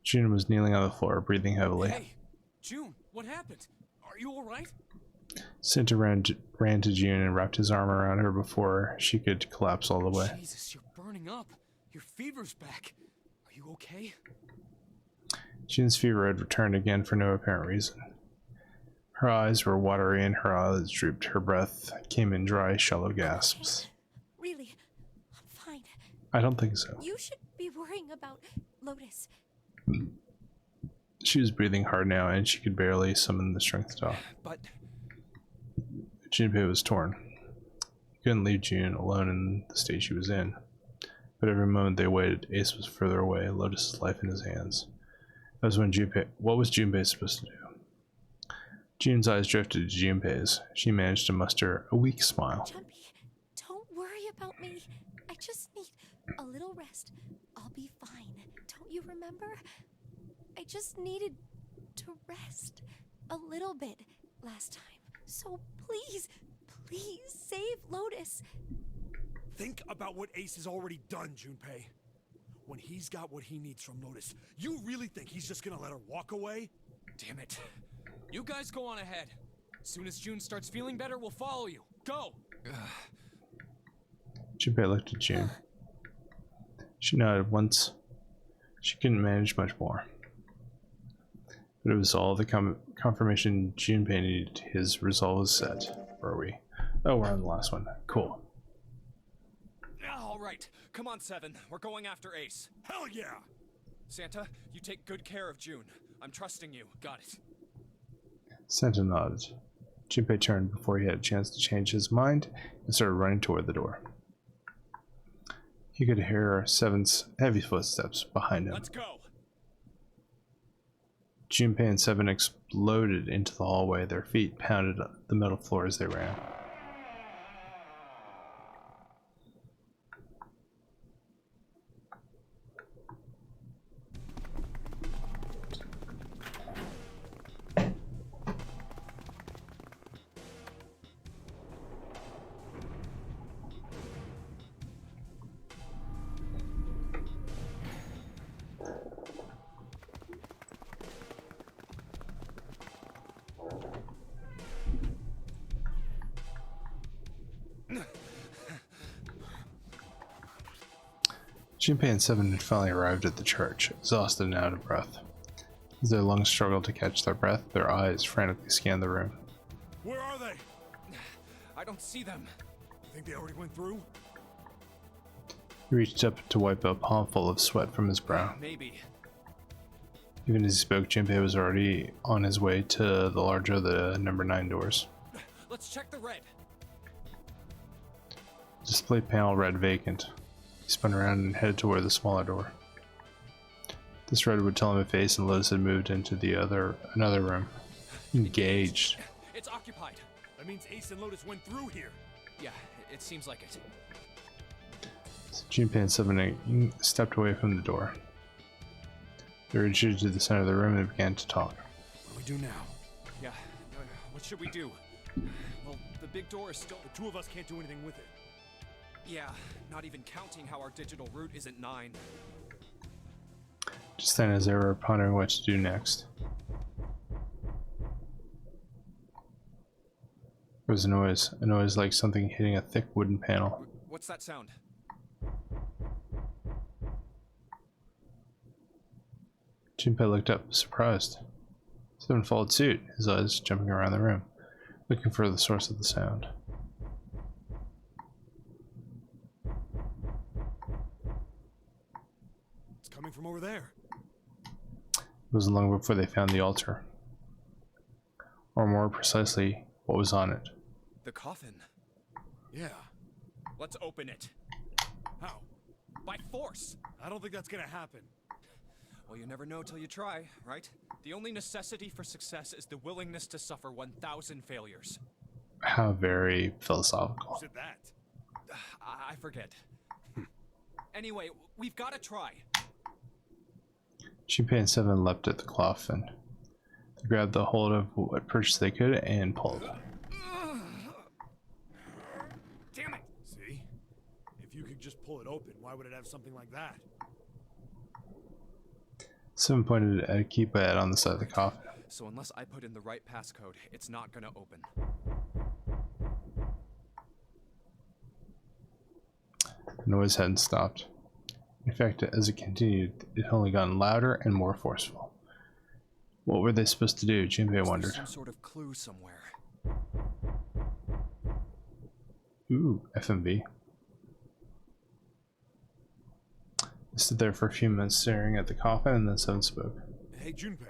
June was kneeling on the floor, breathing heavily. Hey, June, what happened? Are you alright? Santa ran to June and wrapped his arm around her before she could collapse all the way. Jesus, you're burning up. Your fever's back. Are you okay? June's fever had returned again for no apparent reason. Her eyes were watery and her eyelids drooped. Her breath came in dry, shallow gasps. Really, I'm fine. I don't think so. You should be worrying about Lotus. She was breathing hard now, and she could barely summon the strength to talk. But Junpei was torn. He couldn't leave June alone in the state she was in. But every moment they waited, Ace was further away, Lotus's life in his hands. That was when what was Junpei supposed to do? June's eyes drifted to Junpei's. She managed to muster a weak smile. Jumpy, don't worry about me. I just need a little rest. I'll be fine. Don't you remember? I just needed to rest a little bit last time. So please, please save Lotus. Think about what Ace has already done, Junpei. When he's got what he needs from Lotus, you really think he's just gonna let her walk away? damn it. You guys go on ahead. As soon as June starts feeling better, we'll follow you. Go! Junpei looked at June. She nodded once. She couldn't manage much more. But it was all the confirmation Junpei needed. His resolve was set. Where are we? Oh, we're on the last one. Cool. All right, come on, Seven. We're going after Ace. Hell yeah! Santa, you take good care of June. I'm trusting you. Got it. Santa nodded. Junpei turned before he had a chance to change his mind and started running toward the door. He could hear Seven's heavy footsteps behind him. Let's go. Junpei and Seven exploded into the hallway. Their feet pounded the metal floor as they ran. Junpei and Seven had finally arrived at the church, exhausted and out of breath. As their lungs struggled to catch their breath, their eyes frantically scanned the room. Where are they? I don't see them. You think they already went through? He reached up to wipe a palmful of sweat from his brow. Maybe. Even as he spoke, Junpei was already on his way to the larger of the number 9 doors. Let's check the red. The display panel read vacant. He spun around and headed toward the smaller door. This red would tell him if Ace and Lotus had moved into another room. Engaged. It's occupied. That means Ace and Lotus went through here. Yeah, it seems like it. So Junpei and Seven stepped away from the door. They retreated to the center of the room and began to talk. What do we do now? Yeah, what should we do? Well, the big door is still... The two of us can't do anything with it. Yeah, not even counting how our digital route isn't 9. Just then, as they were pondering what to do next, there was a noise like something hitting a thick wooden panel. What's that sound? Junpei looked up, surprised. Seven followed suit, his eyes jumping around the room, looking for the source of the sound. It's coming from over there. It wasn't long before they found the altar. Or more precisely, what was on it. The coffin. Yeah. Let's open it. How? By force! I don't think that's gonna happen. Well, you never know till you try, right? The only necessity for success is the willingness to suffer 1,000 failures. How very Who philosophical. said that? I forget. Anyway, we've got to try. Junpei and Seven leapt at the coffin. They grabbed the hold of what purchase they could and pulled. Damn it! See? If you could just pull it open, why would it have something like that? Seven pointed at a keypad on the side of the coffin. So unless I put in the right passcode, it's not gonna open. The noise hadn't stopped. In fact, as it continued, it had only gotten louder and more forceful. What were they supposed to do? Junpei wondered. Some sort of clue somewhere. Ooh, FMV. They stood there for a few minutes staring at the coffin, and then Seven spoke. Hey, Junpei.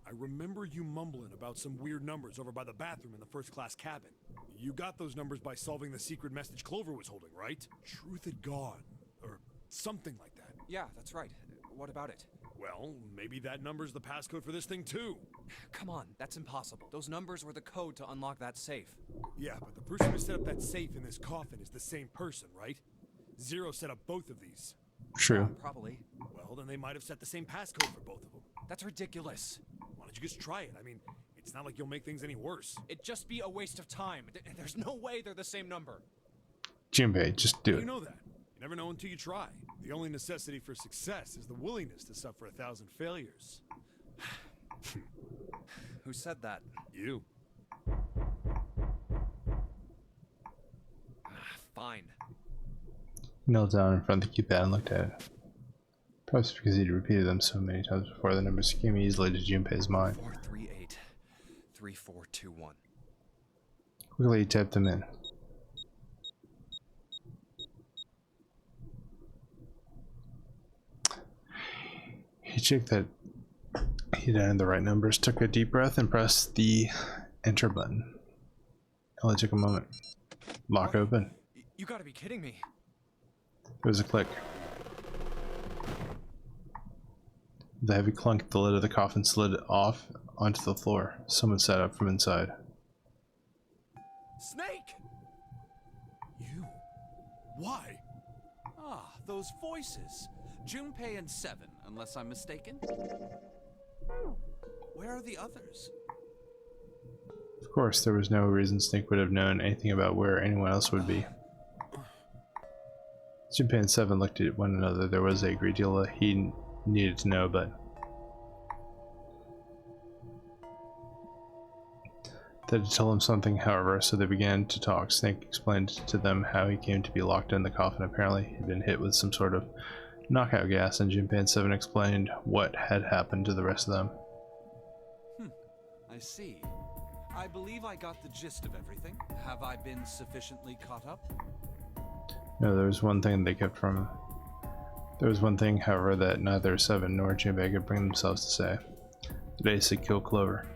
I remember you mumbling about some weird numbers over by the bathroom in the first-class cabin. You got those numbers by solving the secret message Clover was holding, right? Truth had gone, or something like that. Yeah, that's right. What about it? Well, maybe that number's the passcode for this thing too. Come on, that's impossible. Those numbers were the code to unlock that safe. Yeah, but the person who set up that safe in this coffin is the same person, right? Zero set up both of these. True. Probably. Well, then they might have set the same passcode for both of them. That's ridiculous. Why don't you just try it? I mean, it's not like you'll make things any worse. It'd just be a waste of time. There's no way they're the same number. Junpei, just do You it. know that. You never know until you try. The only necessity for success is the willingness to suffer 1,000 failures. Who said that? You. Fine. He knelt down in front of the keypad and looked at it. Perhaps because he'd repeated them so many times before, the numbers came easily to Junpei's mind. 438 3421. Quickly, he typed them in. He checked that he'd entered the right numbers, took a deep breath, and pressed the enter button. It only took a moment. Lock open. You gotta be kidding me. There was a click. The heavy clunk, the lid of the coffin slid off onto the floor. Someone sat up from inside. Snake! You? Why? Ah, those voices. Junpei and Seven, unless I'm mistaken. Where are the others? Of course, there was no reason Snake would have known anything about where anyone else would be. Junpei and Seven looked at one another. There was a great deal that he needed to know, but that had told him something, however, so they began to talk. Snake explained to them how he came to be locked in the coffin. Apparently, he'd been hit with some sort of knockout gas, and Junpei and Seven explained what had happened to the rest of them. I see. I believe I got the gist of everything. Have I been sufficiently caught up? No, there was one thing they kept from. There was one thing, however, that neither Seven nor Junpei could bring themselves to say. That Ace had killed Clover.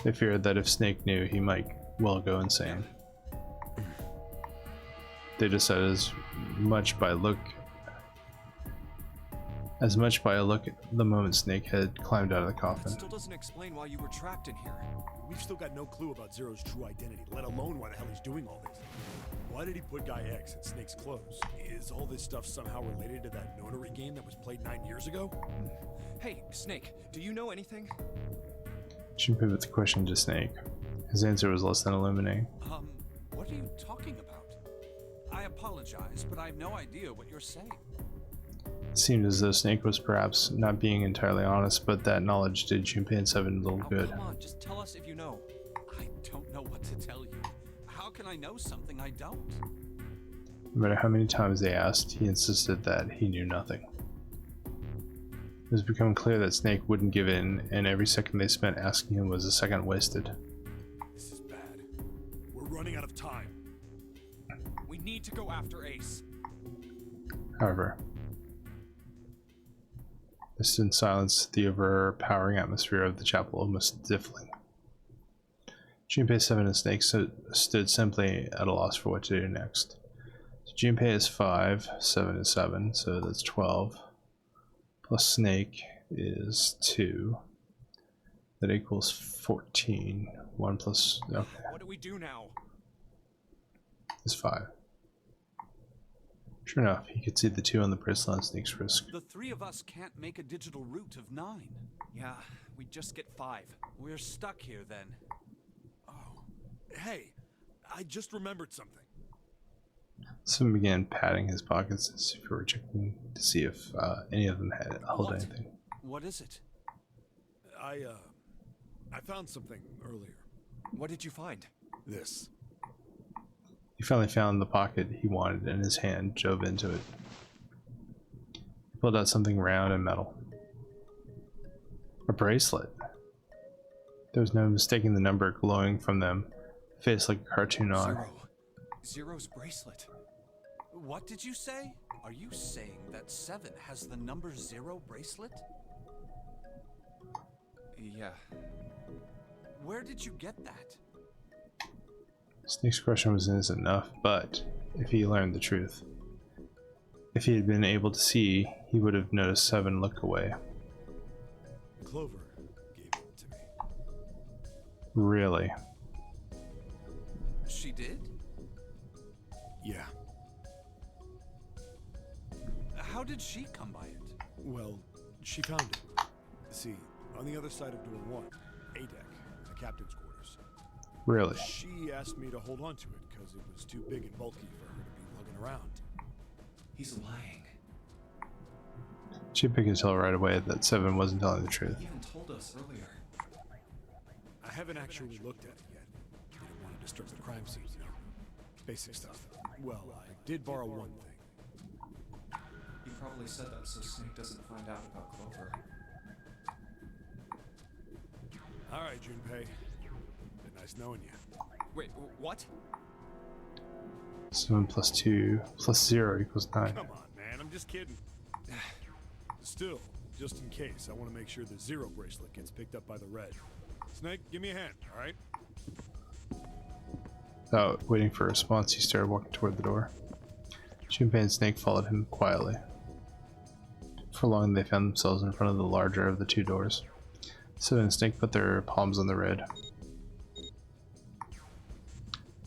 They feared that if Snake knew, he might well go insane. They decided as much by a look the moment Snake had climbed out of the That coffin. still doesn't explain why you were trapped in here. We've still got no clue about Zero's true identity, let alone why the hell he's doing all this. Why did he put Guy X in Snake's clothes? Is all this stuff somehow related to that Nonary game that was played 9 years ago? Hey, Snake, do you know anything? Junpei put the question to Snake. His answer was less than illuminating. What are you talking about? I apologize, but I have no idea what you're saying. It seemed as though Snake was perhaps not being entirely honest, but that knowledge did Junpei and Seven little Oh, good. come on, just tell us if you know. I don't know what to tell you. How can I know something I don't? No matter how many times they asked, he insisted that he knew nothing. It was becoming clear that Snake wouldn't give in, and every second they spent asking him was a second wasted. This is bad. We're running out of time. We need to go after Ace. However, they stood in silence, the overpowering atmosphere of the chapel almost stifling. Junpei, Seven, and Snake stood simply at a loss for what to do next. So Junpei is 5, 7 is 7, so that's 12. Plus Snake is 2. That equals 14. 1 plus, okay, What do we do now? is 5. Sure enough, you could see the 2 on the bracelet on Snake's wrist. The three of us can't make a digital route of 9. Yeah, we just get 5. We're stuck here then. Oh, hey, I just remembered something. Someone began patting his pockets as if he were checking to see if any of them had held What? anything. What is it? I found something earlier. What did you find? This. He finally found the pocket he wanted and his hand dove into it. He pulled out something round and metal. A bracelet. There was no mistaking the number glowing from them, face like a cartoon on. Zero's bracelet. What did you say? Are you saying that 7 has the number 0 bracelet? Yeah. Where did you get that? Snake's question was innocent enough, but if he learned the truth, if he had been able to see, he would have noticed 7 look away. Clover gave it to me. Really? She did? Yeah. How did she come by it? Well, she found it. See, on the other side of door 1, A deck, in the captain's quarters. Really? She asked me to hold on to it because it was too big and bulky for her to be lugging around. He's lying. She could tell right away that 7 wasn't telling the truth. He even told us earlier. I haven't actually looked at it yet. I didn't want to disturb the crime scene, you know. Basic stuff. Well, I did borrow one thing. He probably said that so Snake doesn't find out about Clover. All right, Junpei. Been nice knowing you. Wait, what? 7 plus 2 plus 0 equals 9. Come on, man. I'm just kidding. Still, just in case, I want to make sure the 0 bracelet gets picked up by the red. Snake, give me a hand, all right? Without waiting for a response, he started walking toward the door. Junpei and Snake followed him quietly. For long, they found themselves in front of the larger of the 2 doors. 7 and Snake put their palms on the red.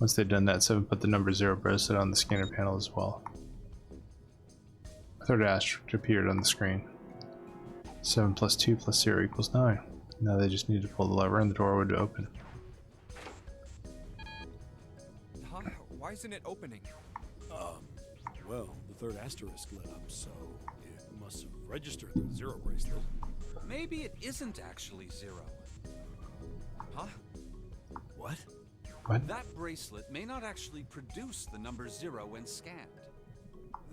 Once they'd done that, 7 put the number 0 bracelet on the scanner panel as well. A third asterisk appeared on the screen. 7 plus 2 plus 0 equals 9. Now they just need to pull the lever and the door would open. Huh? Why isn't it opening? Well, the third asterisk lit up, so it must have registered the 0 bracelet. Maybe it isn't actually 0. Huh? What? What? That bracelet may not actually produce the number 0 when scanned.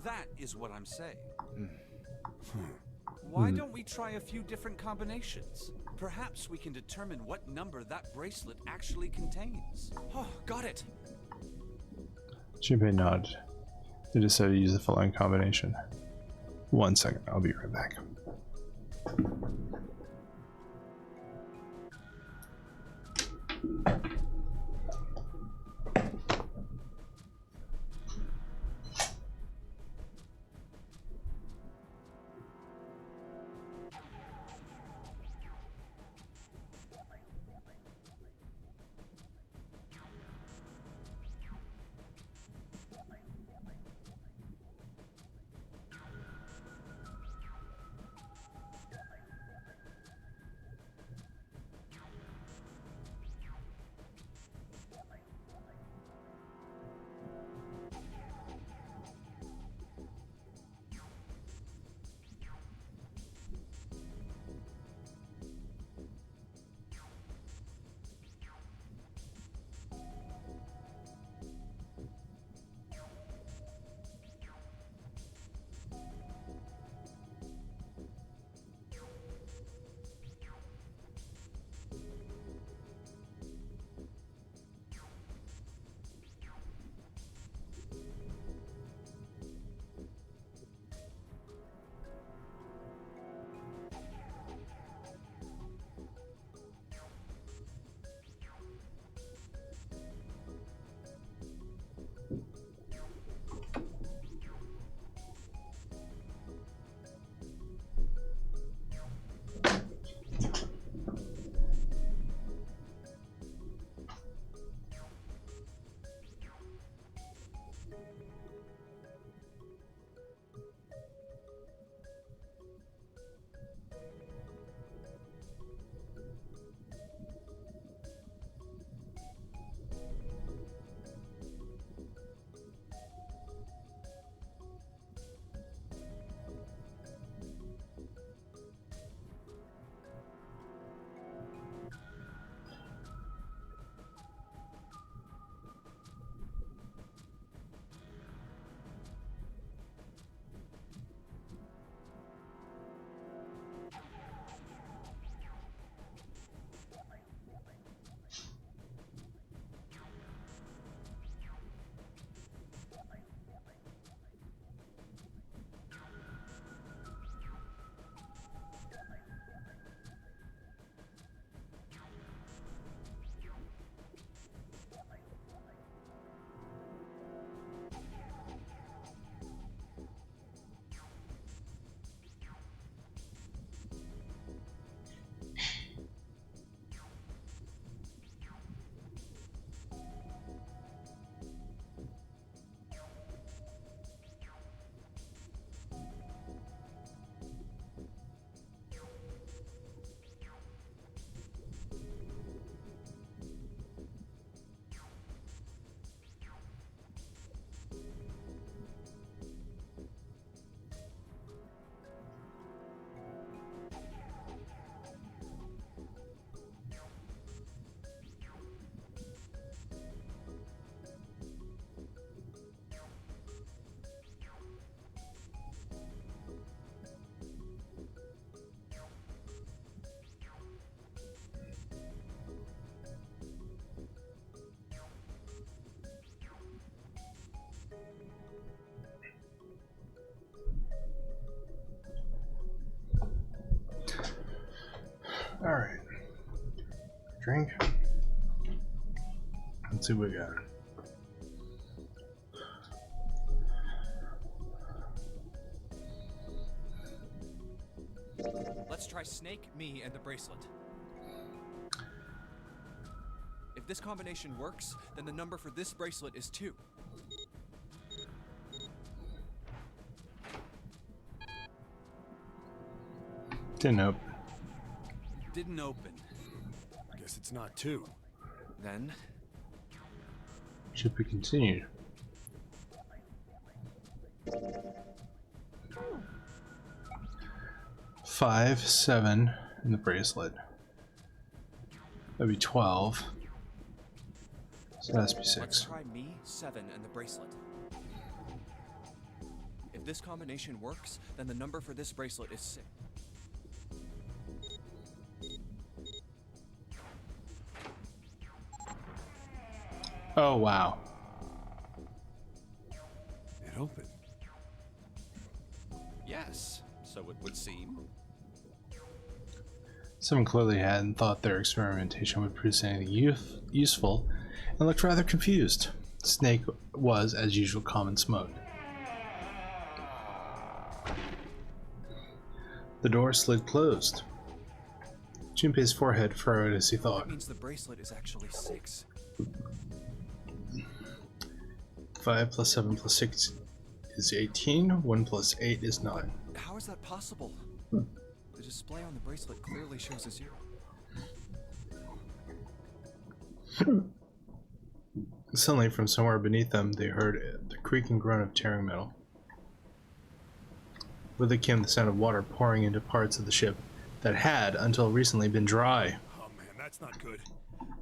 That is what I'm saying. Why don't we try a few different combinations? Perhaps we can determine what number that bracelet actually contains. Oh, got it. Junpei nodded. They decided to use the following combination. 1 second, I'll be right back. Alright. Drink. Let's see what we got. Let's try Snake, me, and the bracelet. If this combination works, then the number for this bracelet is 2. Didn't open. Didn't open. Guess it's not 2. Then, Should be continued. Five, 7 in the bracelet. That'd be 12. So that has to be let's 6. try me, 7, and the bracelet. If this combination works, then the number for this bracelet is 6. Oh wow. It opened. Yes, so it would seem. Someone clearly hadn't thought their experimentation would produce anything useful and looked rather confused. Snake was, as usual, common smoke. The door slid closed. Junpei's forehead furrowed as he thought. That means the bracelet is actually 6. 5 plus 7 plus 6 is 18. 1 plus 8 is 9. How is that possible? The display on the bracelet clearly shows a 0. Suddenly, from somewhere beneath them, they heard the creaking groan of tearing metal. With it came the sound of water pouring into parts of the ship that had, until recently, been dry. Oh man, that's not good.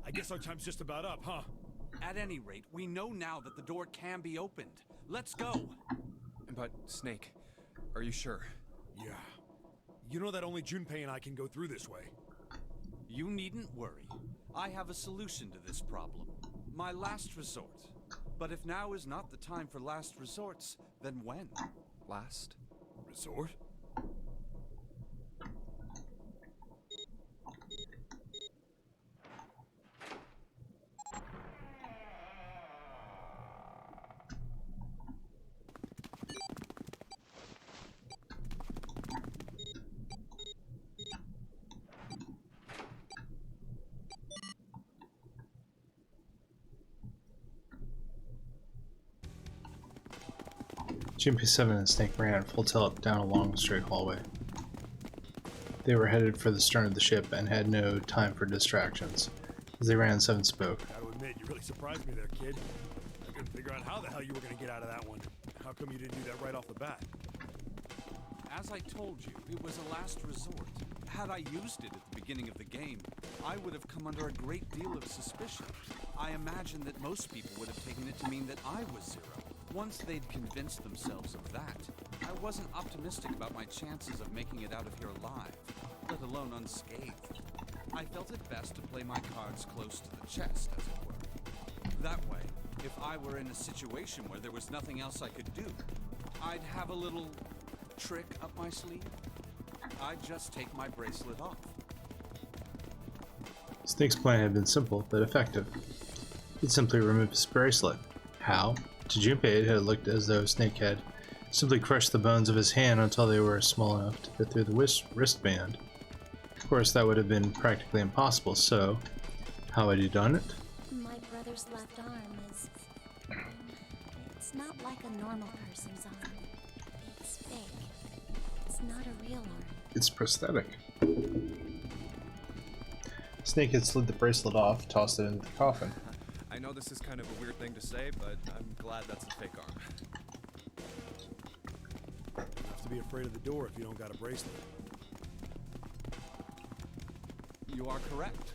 I guess our time's just about up, huh? At any rate, we know now that the door can be opened. Let's go. But, Snake, are you sure? Yeah. You know that only Junpei and I can go through this way. You needn't worry. I have a solution to this problem. My last resort. But if now is not the time for last resorts, then when? Last? Resort? Junpei 7 and Snake ran at full tilt down a long, straight hallway. They were headed for the stern of the ship and had no time for distractions. As they ran, 7 spoke. Gotta admit, you really surprised me there, kid. I couldn't figure out how the hell you were gonna get out of that one. How come you didn't do that right off the bat? As I told you, it was a last resort. Had I used it at the beginning of the game, I would have come under a great deal of suspicion. I imagine that most people would have taken it to mean that I was 0. Once they'd convinced themselves of that, I wasn't optimistic about my chances of making it out of here alive, let alone unscathed. I felt it best to play my cards close to the chest, as it were. That way, if I were in a situation where there was nothing else I could do, I'd have a little trick up my sleeve. I'd just take my bracelet off. Snake's plan had been simple, but effective. He'd simply remove his bracelet. How? To Junpei, it had looked as though Snake had simply crushed the bones of his hand until they were small enough to fit through the wristband. Of course, that would have been practically impossible, so how had he done it? My brother's left arm is... It's not like a normal person's arm. It's fake. It's not a real arm. It's prosthetic. Snake had slid the bracelet off, tossed it into the coffin. I know this is kind of a weird thing to say, but I'm glad that's a fake arm. You have to be afraid of the door if you don't got a bracelet. You are correct.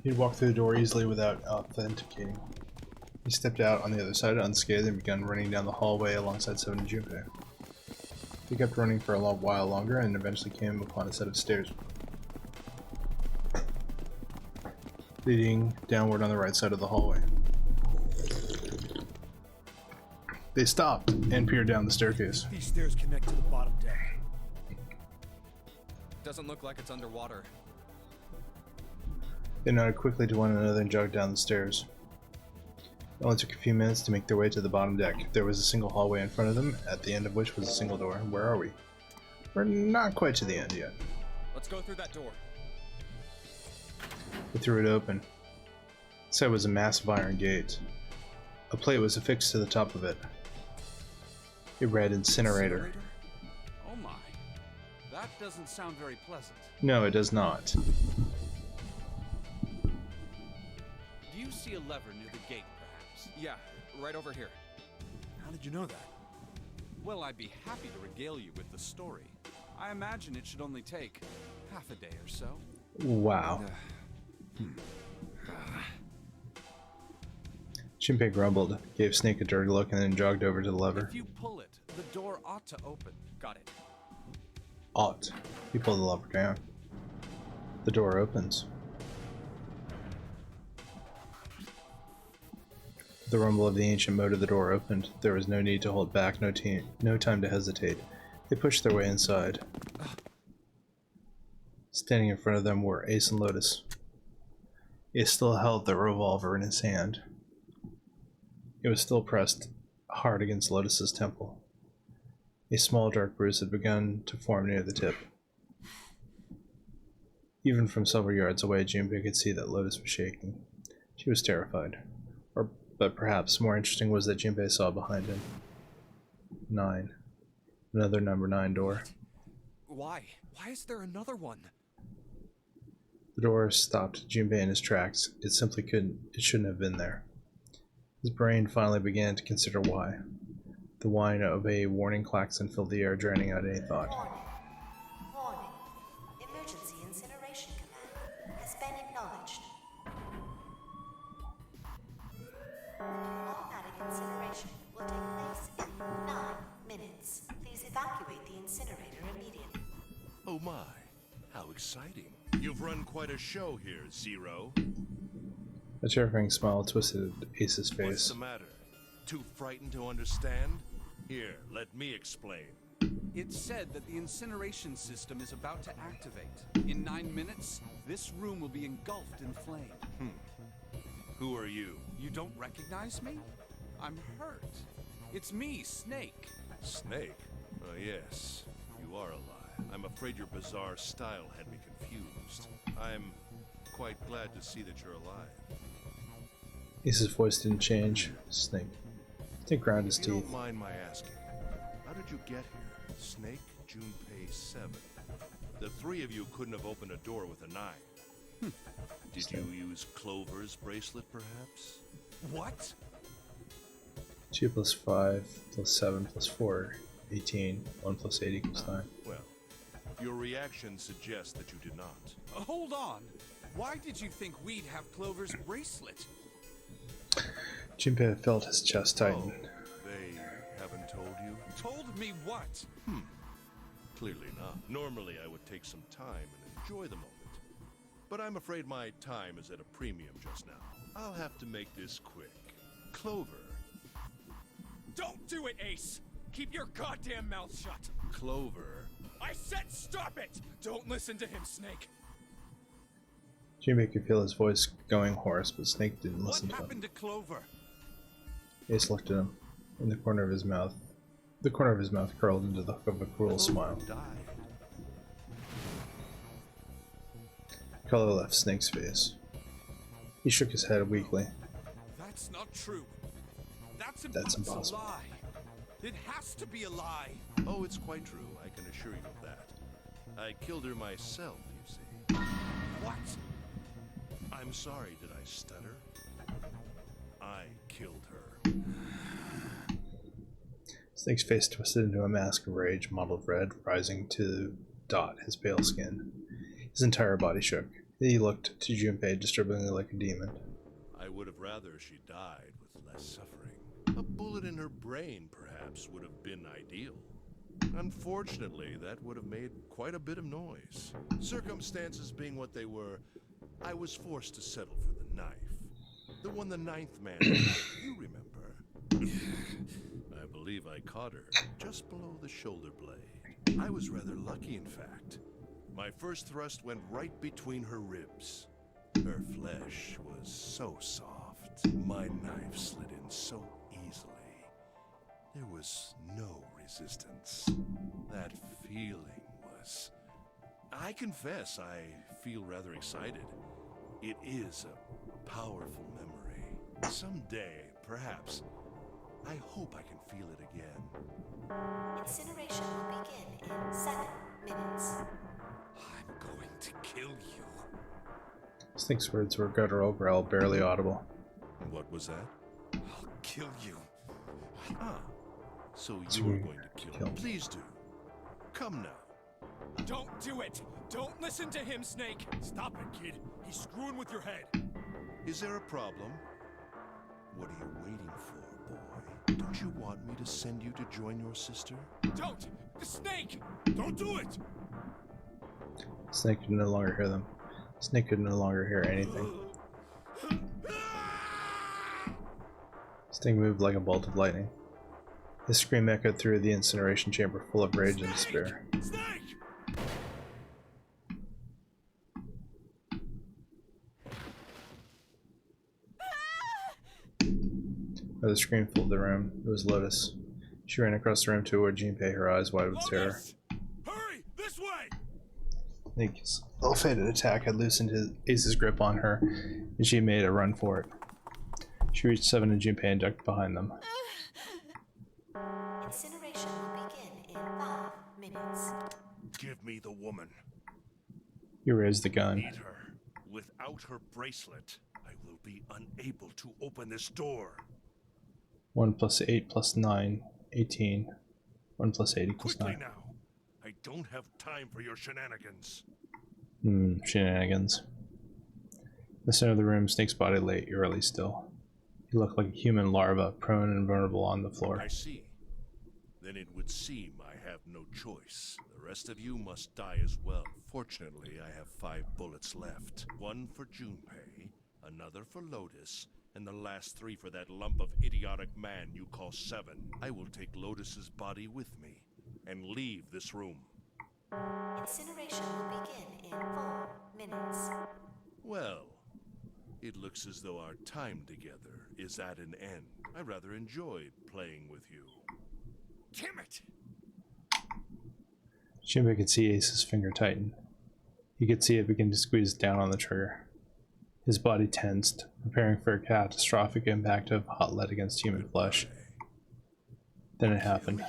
He'd walked through the door easily without authenticating. He stepped out on the other side unscathed and began running down the hallway alongside 7 and Junpei. He kept running for a long while longer and eventually came upon a set of stairs leading downward on the right side of the hallway. They stopped and peered down the staircase. These stairs connect to the bottom deck. Doesn't look like it's underwater. They nodded quickly to one another and jogged down the stairs. It only took a few minutes to make their way to the bottom deck. There was a single hallway in front of them, at the end of which was a single door. Where are we? We're not quite to the end yet. Let's go through that door. They threw it open. Inside was a massive iron gate. A plate was affixed to the top of it. It read incinerator. Oh my. That doesn't sound very pleasant. No, it does not. Do you see a lever near the gate, perhaps? Yeah, right over here. How did you know that? Well, I'd be happy to regale you with the story. I imagine it should only take half a day or so. Wow. Junpei grumbled, gave Snake a dirty look, and then jogged over to the lever. If you pull it, the door ought to open. Got it. Ought. He pulled the lever down. The door opens. The rumble of the ancient motor of the door opened. There was no need to hold back, no time to hesitate. They pushed their way inside. Standing in front of them were Ace and Lotus. Ace still held the revolver in his hand. It was still pressed hard against Lotus's temple. A small dark bruise had begun to form near the tip. Even from several yards away, Junpei could see that Lotus was shaking. She was terrified. But perhaps more interesting was that Junpei saw behind him. 9. Another number 9 door. Why? Why is there another one? The door stopped Junpei in his tracks. It simply couldn't. It shouldn't have been there. His brain finally began to consider why. The whine of a warning klaxon filled the air, drowning out any thought. Warning. Emergency incineration command has been acknowledged. Automatic incineration will take place in 9 minutes. Please evacuate the incinerator immediately. Oh my, how exciting. You've run quite a show here, Zero. A terrifying smile twisted Ace's face. What's the matter? Too frightened to understand? Here, let me explain. It's said that the incineration system is about to activate. In 9 minutes, this room will be engulfed in flame. Who are you? You don't recognize me? I'm hurt. It's me, Snake. Snake? Oh yes, you are alive. I'm afraid your bizarre style had me confused. I'm quite glad to see that you're alive. Ace's voice didn't change. Snake ground his If you teeth. don't mind my asking, how did you get here? Snake, Junpei 7. The three of you couldn't have opened a door with a knife. Did you use Clover's bracelet, perhaps? What? 2 plus 5 plus 7 plus 4, 18. 1 plus 8 equals 9. Well, your reaction suggests that you did not. Hold on. Why did you think we'd have Clover's bracelet? Junpei felt his chest tighten. They haven't told you? Told me what? Clearly not. Normally I would take some time and enjoy the moment. But I'm afraid my time is at a premium just now. I'll have to make this quick. Clover. Don't do it, Ace! Keep your goddamn mouth shut! Clover. I said stop it! Don't listen to him, Snake! Junpei could feel his voice going hoarse, but Snake didn't What listen to him. happened to Clover? Ace looked at him. In the corner of his mouth curled into the hook of a cruel smile. Died. Color left Snake's face. He shook his head weakly. That's not true. That's impossible. It's a lie. It has to be a lie. Oh, it's quite true. I can assure you of that. I killed her myself, you see. What? I'm sorry, did I stutter? I killed her. Snake's face twisted into a mask of rage, mottled red, rising to dot his pale skin. His entire body shook. He looked to Junpei disturbingly like a demon. I would have rather she died with less suffering. A bullet in her brain, perhaps, would have been ideal. Unfortunately, that would have made quite a bit of noise. Circumstances being what they were, I was forced to settle for the knife. The one the 9th man, you remember. I believe I caught her just below the shoulder blade. I was rather lucky, in fact. My first thrust went right between her ribs. Her flesh was so soft. My knife slid in so easily. There was no resistance. That feeling was... I confess, I feel rather excited. It is a powerful memory. Someday, perhaps, I hope I can feel it again. Incineration will begin in 7 minutes. I'm going to kill you. Snake's words were guttural, growl, barely audible. What was that? I'll kill you. Ah, so So you're you're going to kill me. Please do. Come now. Don't do it! Don't listen to him, Snake! Stop it, kid. He's screwing with your head. Is there a problem? What are you waiting for, boy? Don't you want me to send you to join your sister? Don't! The Snake! Don't do it! Snake could no longer hear them. Snake could no longer hear anything. Snake moved like a bolt of lightning. His scream echoed through the incineration chamber, full of rage and despair. Snake! Another scream filled the room. It was Lotus. She ran across the room toward Junpei, her eyes wide with terror. Lotus! Hurry! This way! Snake's ill-fated attack had loosened Ace's grip on her, and she made a run for it. She reached Seven and Junpei and ducked behind them. Incineration will begin in 5 minutes. Give me the woman. He raised the gun. Need her. Without her bracelet, I will be unable to open this door. 1 plus 8 plus 9, 18. 1 plus 8 equals Quickly 9. now. I don't have time for your shenanigans. Shenanigans. In the center of the room, Snake's body lay eerily still. He looked like a human larva, prone and vulnerable on the floor. I see. Then it would seem I have no choice. The rest of you must die as well. Fortunately, I have 5 bullets left. 1 for Junpei, another for Lotus, and the last 3 for that lump of idiotic man you call Seven. I will take Lotus's body with me and leave this room. Incineration will begin in 4 minutes. Well, it looks as though our time together is at an end. I rather enjoyed playing with you. Damn it! Junpei could see Ace's finger tighten. He could see it begin to squeeze down on the trigger. His body tensed, preparing for a catastrophic impact of hot lead against human flesh. Then it happened.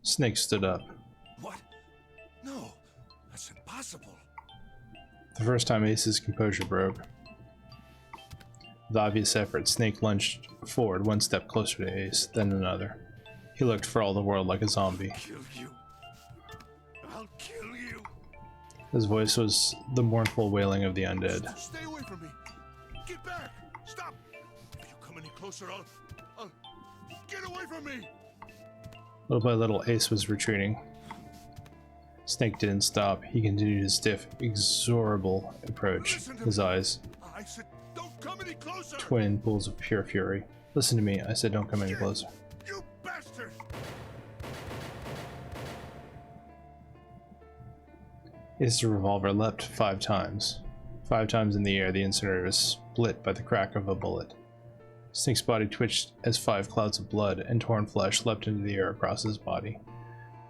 Snake stood up. What? No, that's impossible. The first time Ace's composure broke. With obvious effort, Snake lunged forward 1 step closer to Ace, then another. He looked for all the world like a zombie. Kill you. I'll kill you. His voice was the mournful wailing of the undead. Stay away from me. Get back. Stop. If you come any closer, I'll get away from me. Little by little, Ace was retreating. Snake didn't stop. He continued his stiff, inexorable approach. His eyes, I said, don't come any closer. twin pools of pure fury. Listen to me, I said don't come any closer. You bastard. Ace's revolver leapt 5 times. 5 times in the air, the incinerator was split by the crack of a bullet. Snake's body twitched as 5 clouds of blood and torn flesh leapt into the air across his body.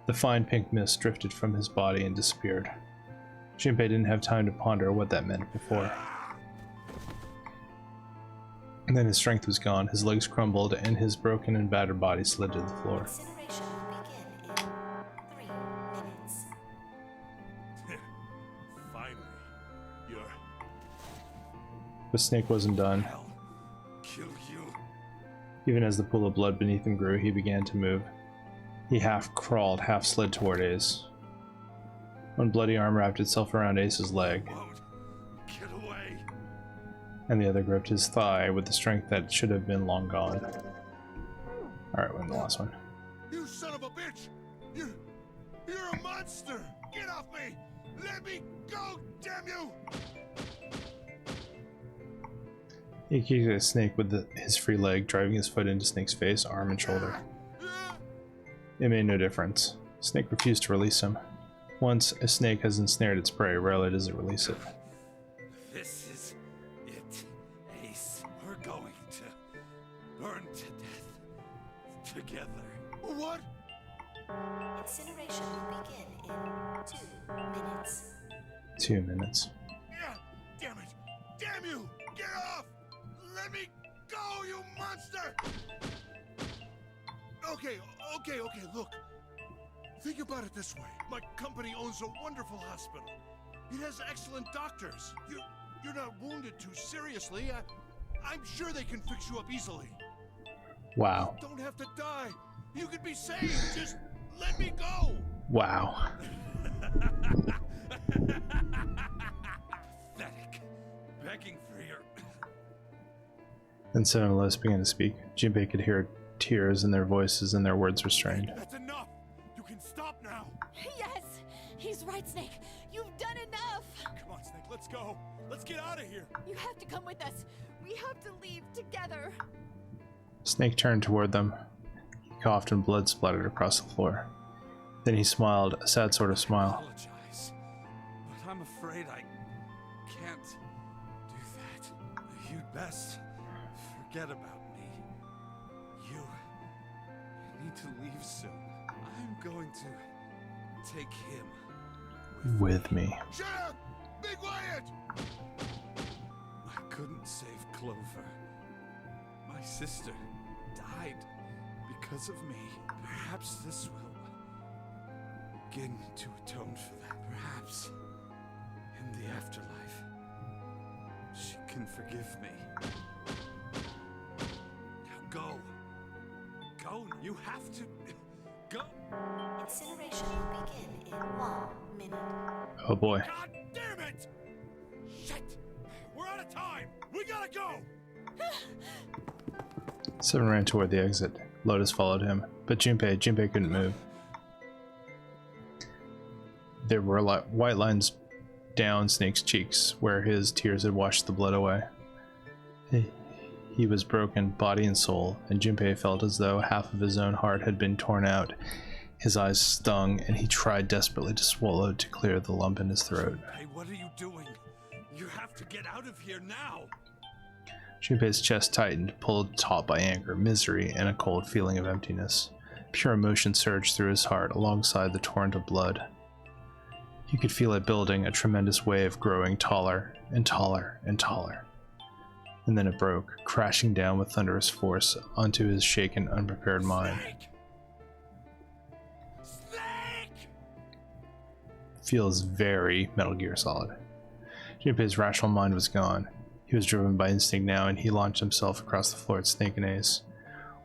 The fine pink mist drifted from his body and disappeared. Junpei didn't have time to ponder what that meant before. And then his strength was gone, his legs crumbled, and his broken and battered body slid to the floor. Incineration will begin in 3 minutes. Finally, you're... But Snake wasn't done. I'll kill you. Even as the pool of blood beneath him grew, he began to move. He half crawled, half slid toward Ace. One bloody arm wrapped itself around Ace's leg, Won't get away. and the other gripped his thigh with the strength that should have been long gone. Alright, we're in the last one. You son of a bitch! You're a monster! Get off me! Let me go, damn you! He kicked at Snake with his free leg, driving his foot into Snake's face, arm, and shoulder. It made no difference. Snake refused to release him. Once a snake has ensnared its prey, rarely does it release it. This is it, Ace. We're going to burn to death together. What? Incineration will begin in 2 minutes. 2 minutes. Yeah, damn it! Damn you! Get off! Let me go, you monster! Okay, look. Think about it this way. My company owns a wonderful hospital. It has excellent doctors. You're not wounded too seriously. I'm sure they can fix you up easily. Wow. You don't have to die. You could be saved. Just let me go. Wow. Pathetic. Begging for your... Then Seven and Lotus began to speak. Junpei could hear tears in their voices and their words restrained. That's enough. You can stop now. Yes! He's right, Snake. You've done enough! Come on, Snake. Let's go. Let's get out of here. You have to come with us. We have to leave together. Snake turned toward them. He coughed and blood splattered across the floor. Then he smiled, a sad sort of I smile. apologize, but I'm afraid I can't do that. You'd best forget about me. You need to leave soon. I'm going to take him With me. Shut up! Be quiet! I couldn't save Clover. My sister died because of me. Perhaps this will begin to atone for that. Perhaps in the afterlife, she can forgive me. Now go. Go. You have to go. Incineration will begin in 1 minute. Oh boy. God damn it! Shit! We're out of time. We gotta go. Seven ran toward the exit. Lotus followed him, but Junpei couldn't move. There were white lines down Snake's cheeks, where his tears had washed the blood away. He was broken, body and soul, and Junpei felt as though half of his own heart had been torn out. His eyes stung, and he tried desperately to swallow to clear the lump in his throat. Hey, what are you doing? You have to get out of here now. Junpei's chest tightened, pulled taut by anger, misery, and a cold feeling of emptiness. Pure emotion surged through his heart alongside the torrent of blood. He could feel it building, a tremendous wave growing taller and taller and taller. And then it broke, crashing down with thunderous force onto his shaken, unprepared mind. Snake! Feels very Metal Gear Solid. Junpei's rational mind was gone. He was driven by instinct now, and he launched himself across the floor at Snake and Ace.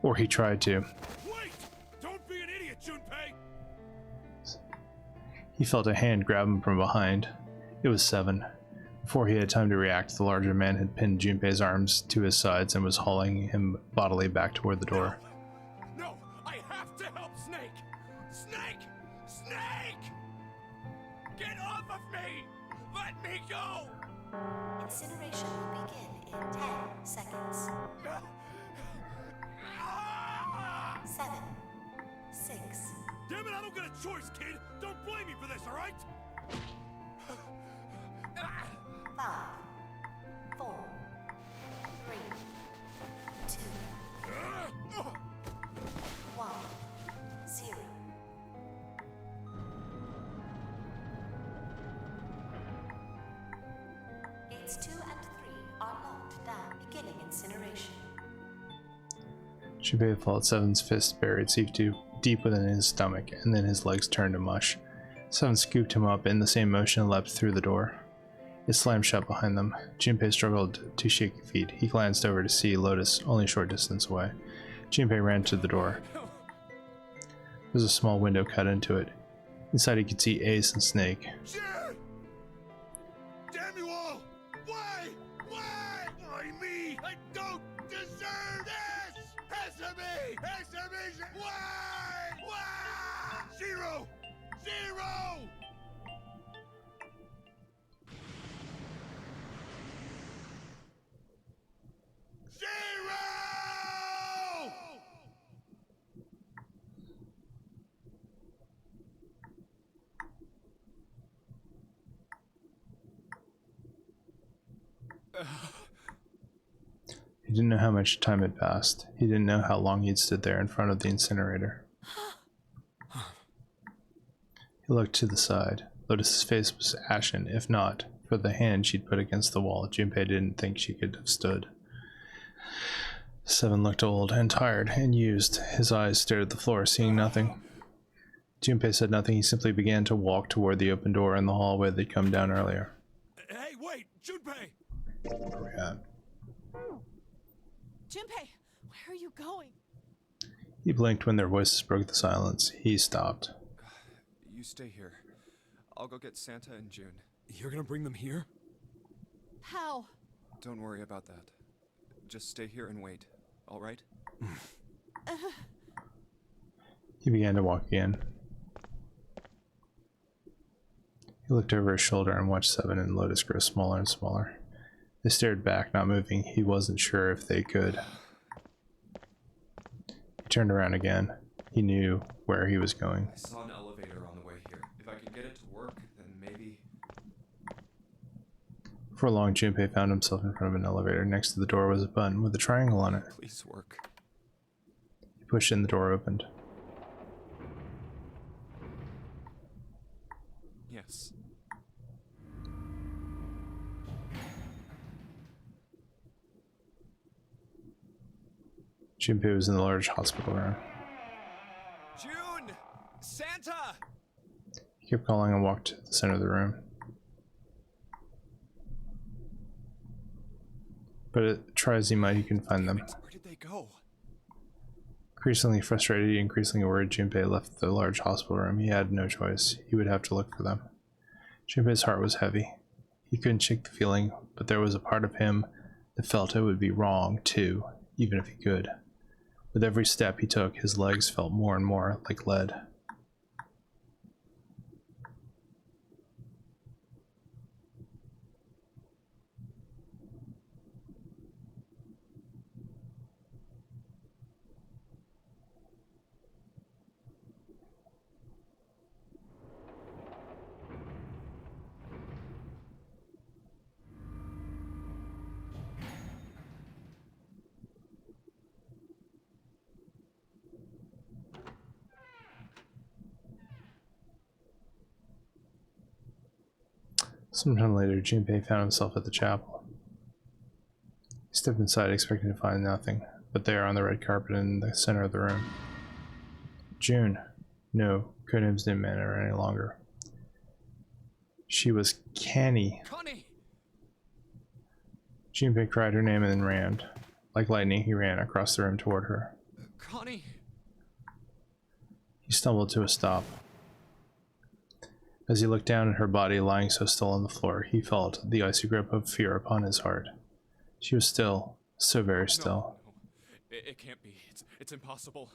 Or he tried to. Wait! Don't be an idiot, Junpei! He felt a hand grab him from behind. It was Seven. Before he had time to react, the larger man had pinned Junpei's arms to his sides and was hauling him bodily back toward the door. No! I have to help Snake! Snake! Snake! Get off of me! Let me go! Incineration will begin in 10 seconds. 7, 6. Damn it, I don't get a choice, kid! Don't blame me for this, alright? 5, 4, 3, 2, 1, 0. Gates 2 and 3 are locked down, beginning incineration. Junpei felt Seven's fist buried deep within his stomach, and then his legs turned to mush. Seven scooped him up in the same motion and leapt through the door. It slammed shut behind them. Junpei struggled to shaky feet. He glanced over to see Lotus only a short distance away. Junpei ran to the door. There was a small window cut into it. Inside he could see Ace and Snake. Shit! Damn you all! Why? Why? Why me? I don't deserve this! Hesame! Hesame! Why? Why? Zero! Zero! didn't know how much time had passed. He didn't know how long he'd stood there in front of the incinerator. He looked to the side. Lotus's face was ashen, if not for the hand she'd put against the wall. Junpei didn't think she could have stood. Seven looked old and tired and used. His eyes stared at the floor, seeing nothing. Junpei said nothing. He simply began to walk toward the open door in the hallway they'd come down earlier. Hey, wait! Junpei! Where are we at? Junpei, where are you going? He blinked when their voices broke the silence. He stopped. You stay here. I'll go get Santa and June. You're gonna bring them here? How? Don't worry about that. Just stay here and wait, all right? He began to walk again. He looked over his shoulder and watched Seven and Lotus grow smaller and smaller. They stared back, not moving. He wasn't sure if they could. He turned around again. He knew where he was going. I saw an elevator on the way here. If I could get it to work, then maybe... For long, Junpei found himself in front of an elevator. Next to the door was a button with a triangle on it. Please work. He pushed it and the door opened. Yes. Junpei was in the large hospital room. June! Santa! He kept calling and walked to the center of the room. But try as he might, he couldn't find them. Where did they go? Increasingly frustrated, increasingly worried, Junpei left the large hospital room. He had no choice. He would have to look for them. Junpei's heart was heavy. He couldn't shake the feeling, but there was a part of him that felt it would be wrong, too, even if he could. With every step he took, his legs felt more and more like lead. Sometime later, Junpei found himself at the chapel. He stepped inside, expecting to find nothing, but there on the red carpet in the center of the room. June. No, codenames didn't matter any longer. She was Canny. Connie! Junpei cried her name and then ran. Like lightning, he ran across the room toward her. Connie! He stumbled to a stop. As he looked down at her body lying so still on the floor, he felt the icy grip of fear upon his heart. She was still, so very still. No. It can't be. It's impossible.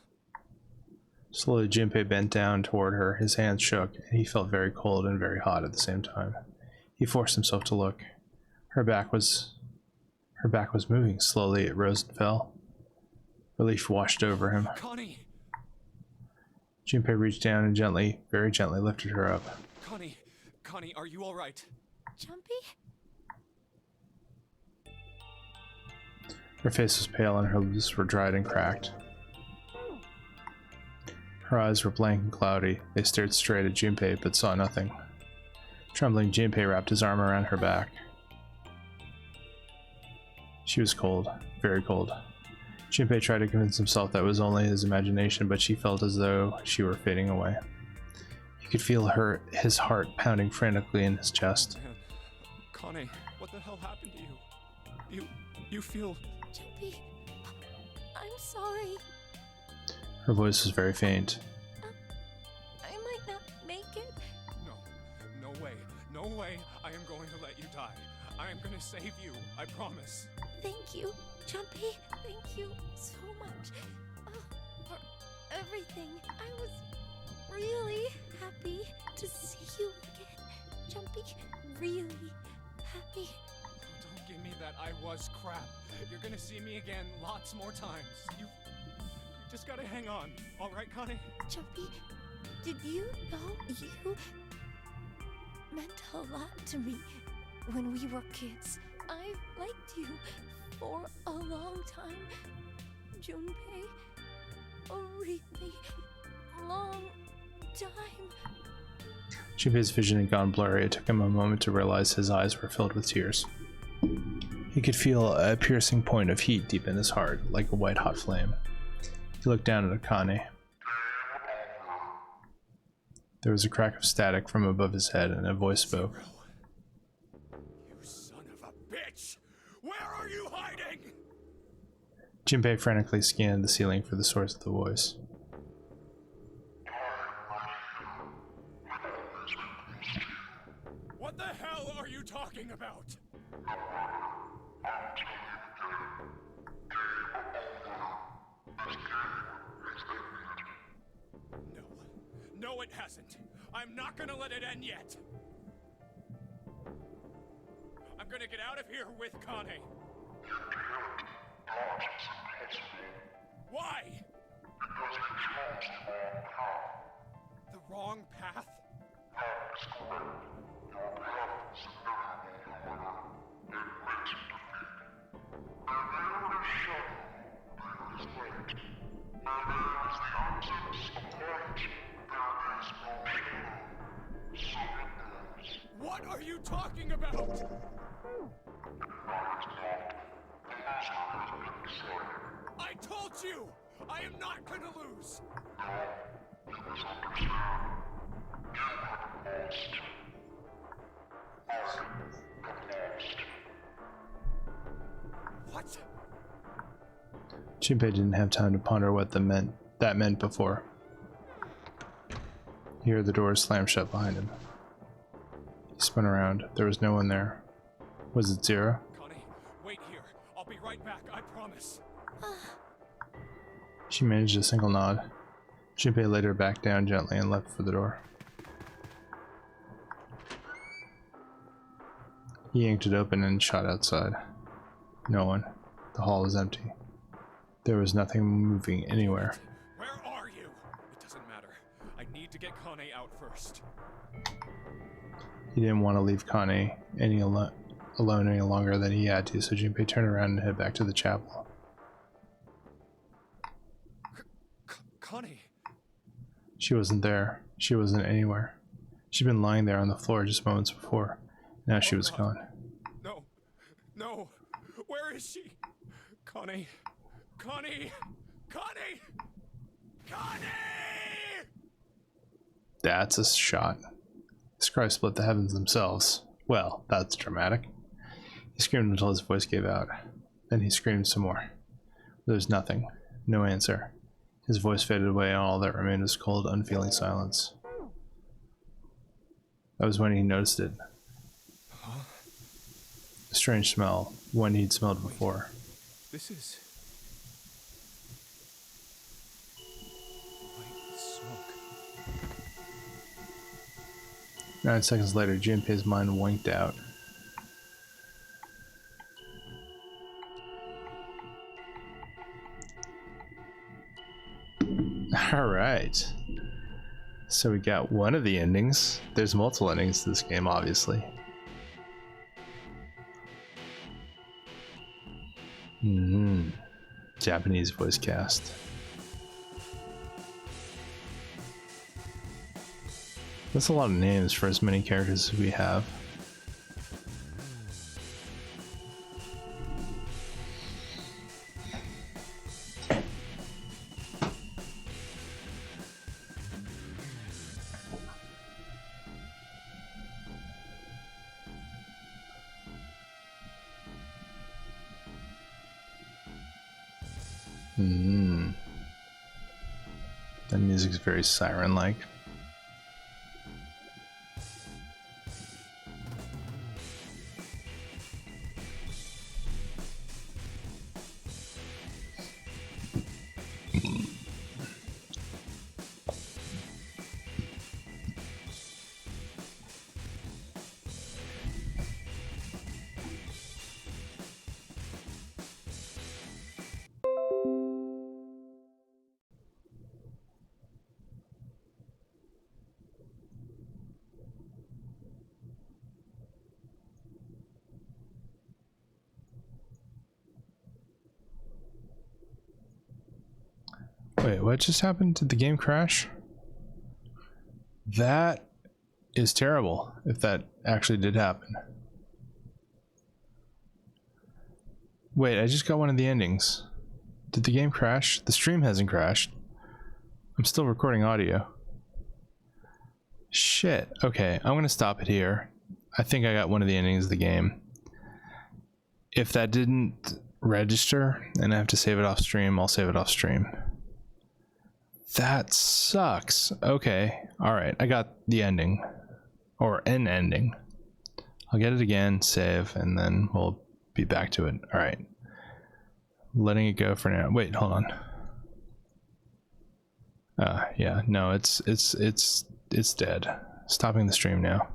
Slowly, Junpei bent down toward her. His hands shook, and he felt very cold and very hot at the same time. He forced himself to look. Her back was moving. Slowly, it rose and fell. Relief washed over him. Connie! Junpei reached down and gently, very gently, lifted her up. Connie, are you all right? Jumpy? Her face was pale and her lips were dried and cracked. Her eyes were blank and cloudy. They stared straight at Junpei but saw nothing. Trembling, Junpei wrapped his arm around her back. She was cold, very cold. Junpei tried to convince himself that it was only his imagination, but she felt as though she were fading away. He could feel his heart pounding frantically in his chest. Man. Connie, what the hell happened to you? You feel... Jumpy, I'm sorry. Her voice was very faint. I might not make it. No way. I am going to let you die. I am going to save you. I promise. Thank you, Jumpy. Thank you so much for everything. I was really happy to see you again, Jumpy. Really happy. Don't give me that I was crap. You're gonna see me again lots more times. You just gotta hang on. All right, Connie? Jumpy, did you know you meant a lot to me when we were kids? I liked you for a long time, Junpei. A really long time. Junpei's vision had gone blurry. It took him a moment to realize his eyes were filled with tears. He could feel a piercing point of heat deep in his heart, like a white-hot flame. He looked down at Akane. There was a crack of static from above his head, and a voice spoke. You son of a bitch! Where are you hiding? Junpei frantically scanned the ceiling for the source of the voice. What the hell are you talking about? No. No, it hasn't. I'm not gonna let it end yet. I'm gonna get out of here with Kane. Why? The wrong path? What are you talking about? I told you! I am not gonna lose! What? Junpei didn't have time to ponder what that meant before. He heard the door slam shut behind him. He spun around. There was no one there. Was it Zero? Connie, wait here. I'll be right back, I promise. She managed a single nod. Junpei laid her back down gently and left for the door. He yanked it open and shot outside. No one. The hall was empty. There was nothing moving anywhere. Where are you? It doesn't matter. I need to get Kane out first. He didn't want to leave Kane alone any longer than he had to, so Junpei turned around and headed back to the chapel. Connie! She wasn't there. She wasn't anywhere. She'd been lying there on the floor just moments before. Now she was gone. No. No. Where is she? Connie! Connie! Connie! Connie! That's a shot. His cry split the heavens themselves. Well, that's dramatic. He screamed until his voice gave out. Then he screamed some more. There was nothing. No answer. His voice faded away and all that remained was cold, unfeeling silence. That was when he noticed it. Huh? A strange smell, one he'd smelled before. This is... white smoke. 9 seconds later, Junpei's mind winked out. Alright. So we got one of the endings. There's multiple endings to this game, obviously. Japanese voice cast. That's a lot of names for as many characters as we have. That music's very siren-like. Wait, what just happened? Did the game crash? That is terrible, if that actually did happen. Wait, I just got one of the endings. Did the game crash? The stream hasn't crashed. I'm still recording audio. Shit. Okay, I'm gonna stop it here. I think I got one of the endings of the game. If that didn't register and I have to save it off stream, I'll save it off stream. That sucks. Okay, alright, I got the ending. Or an ending. I'll get it again, save, and then we'll be back to it. Alright. Letting it go for now. Wait, hold on. Yeah, no, it's dead. Stopping the stream now.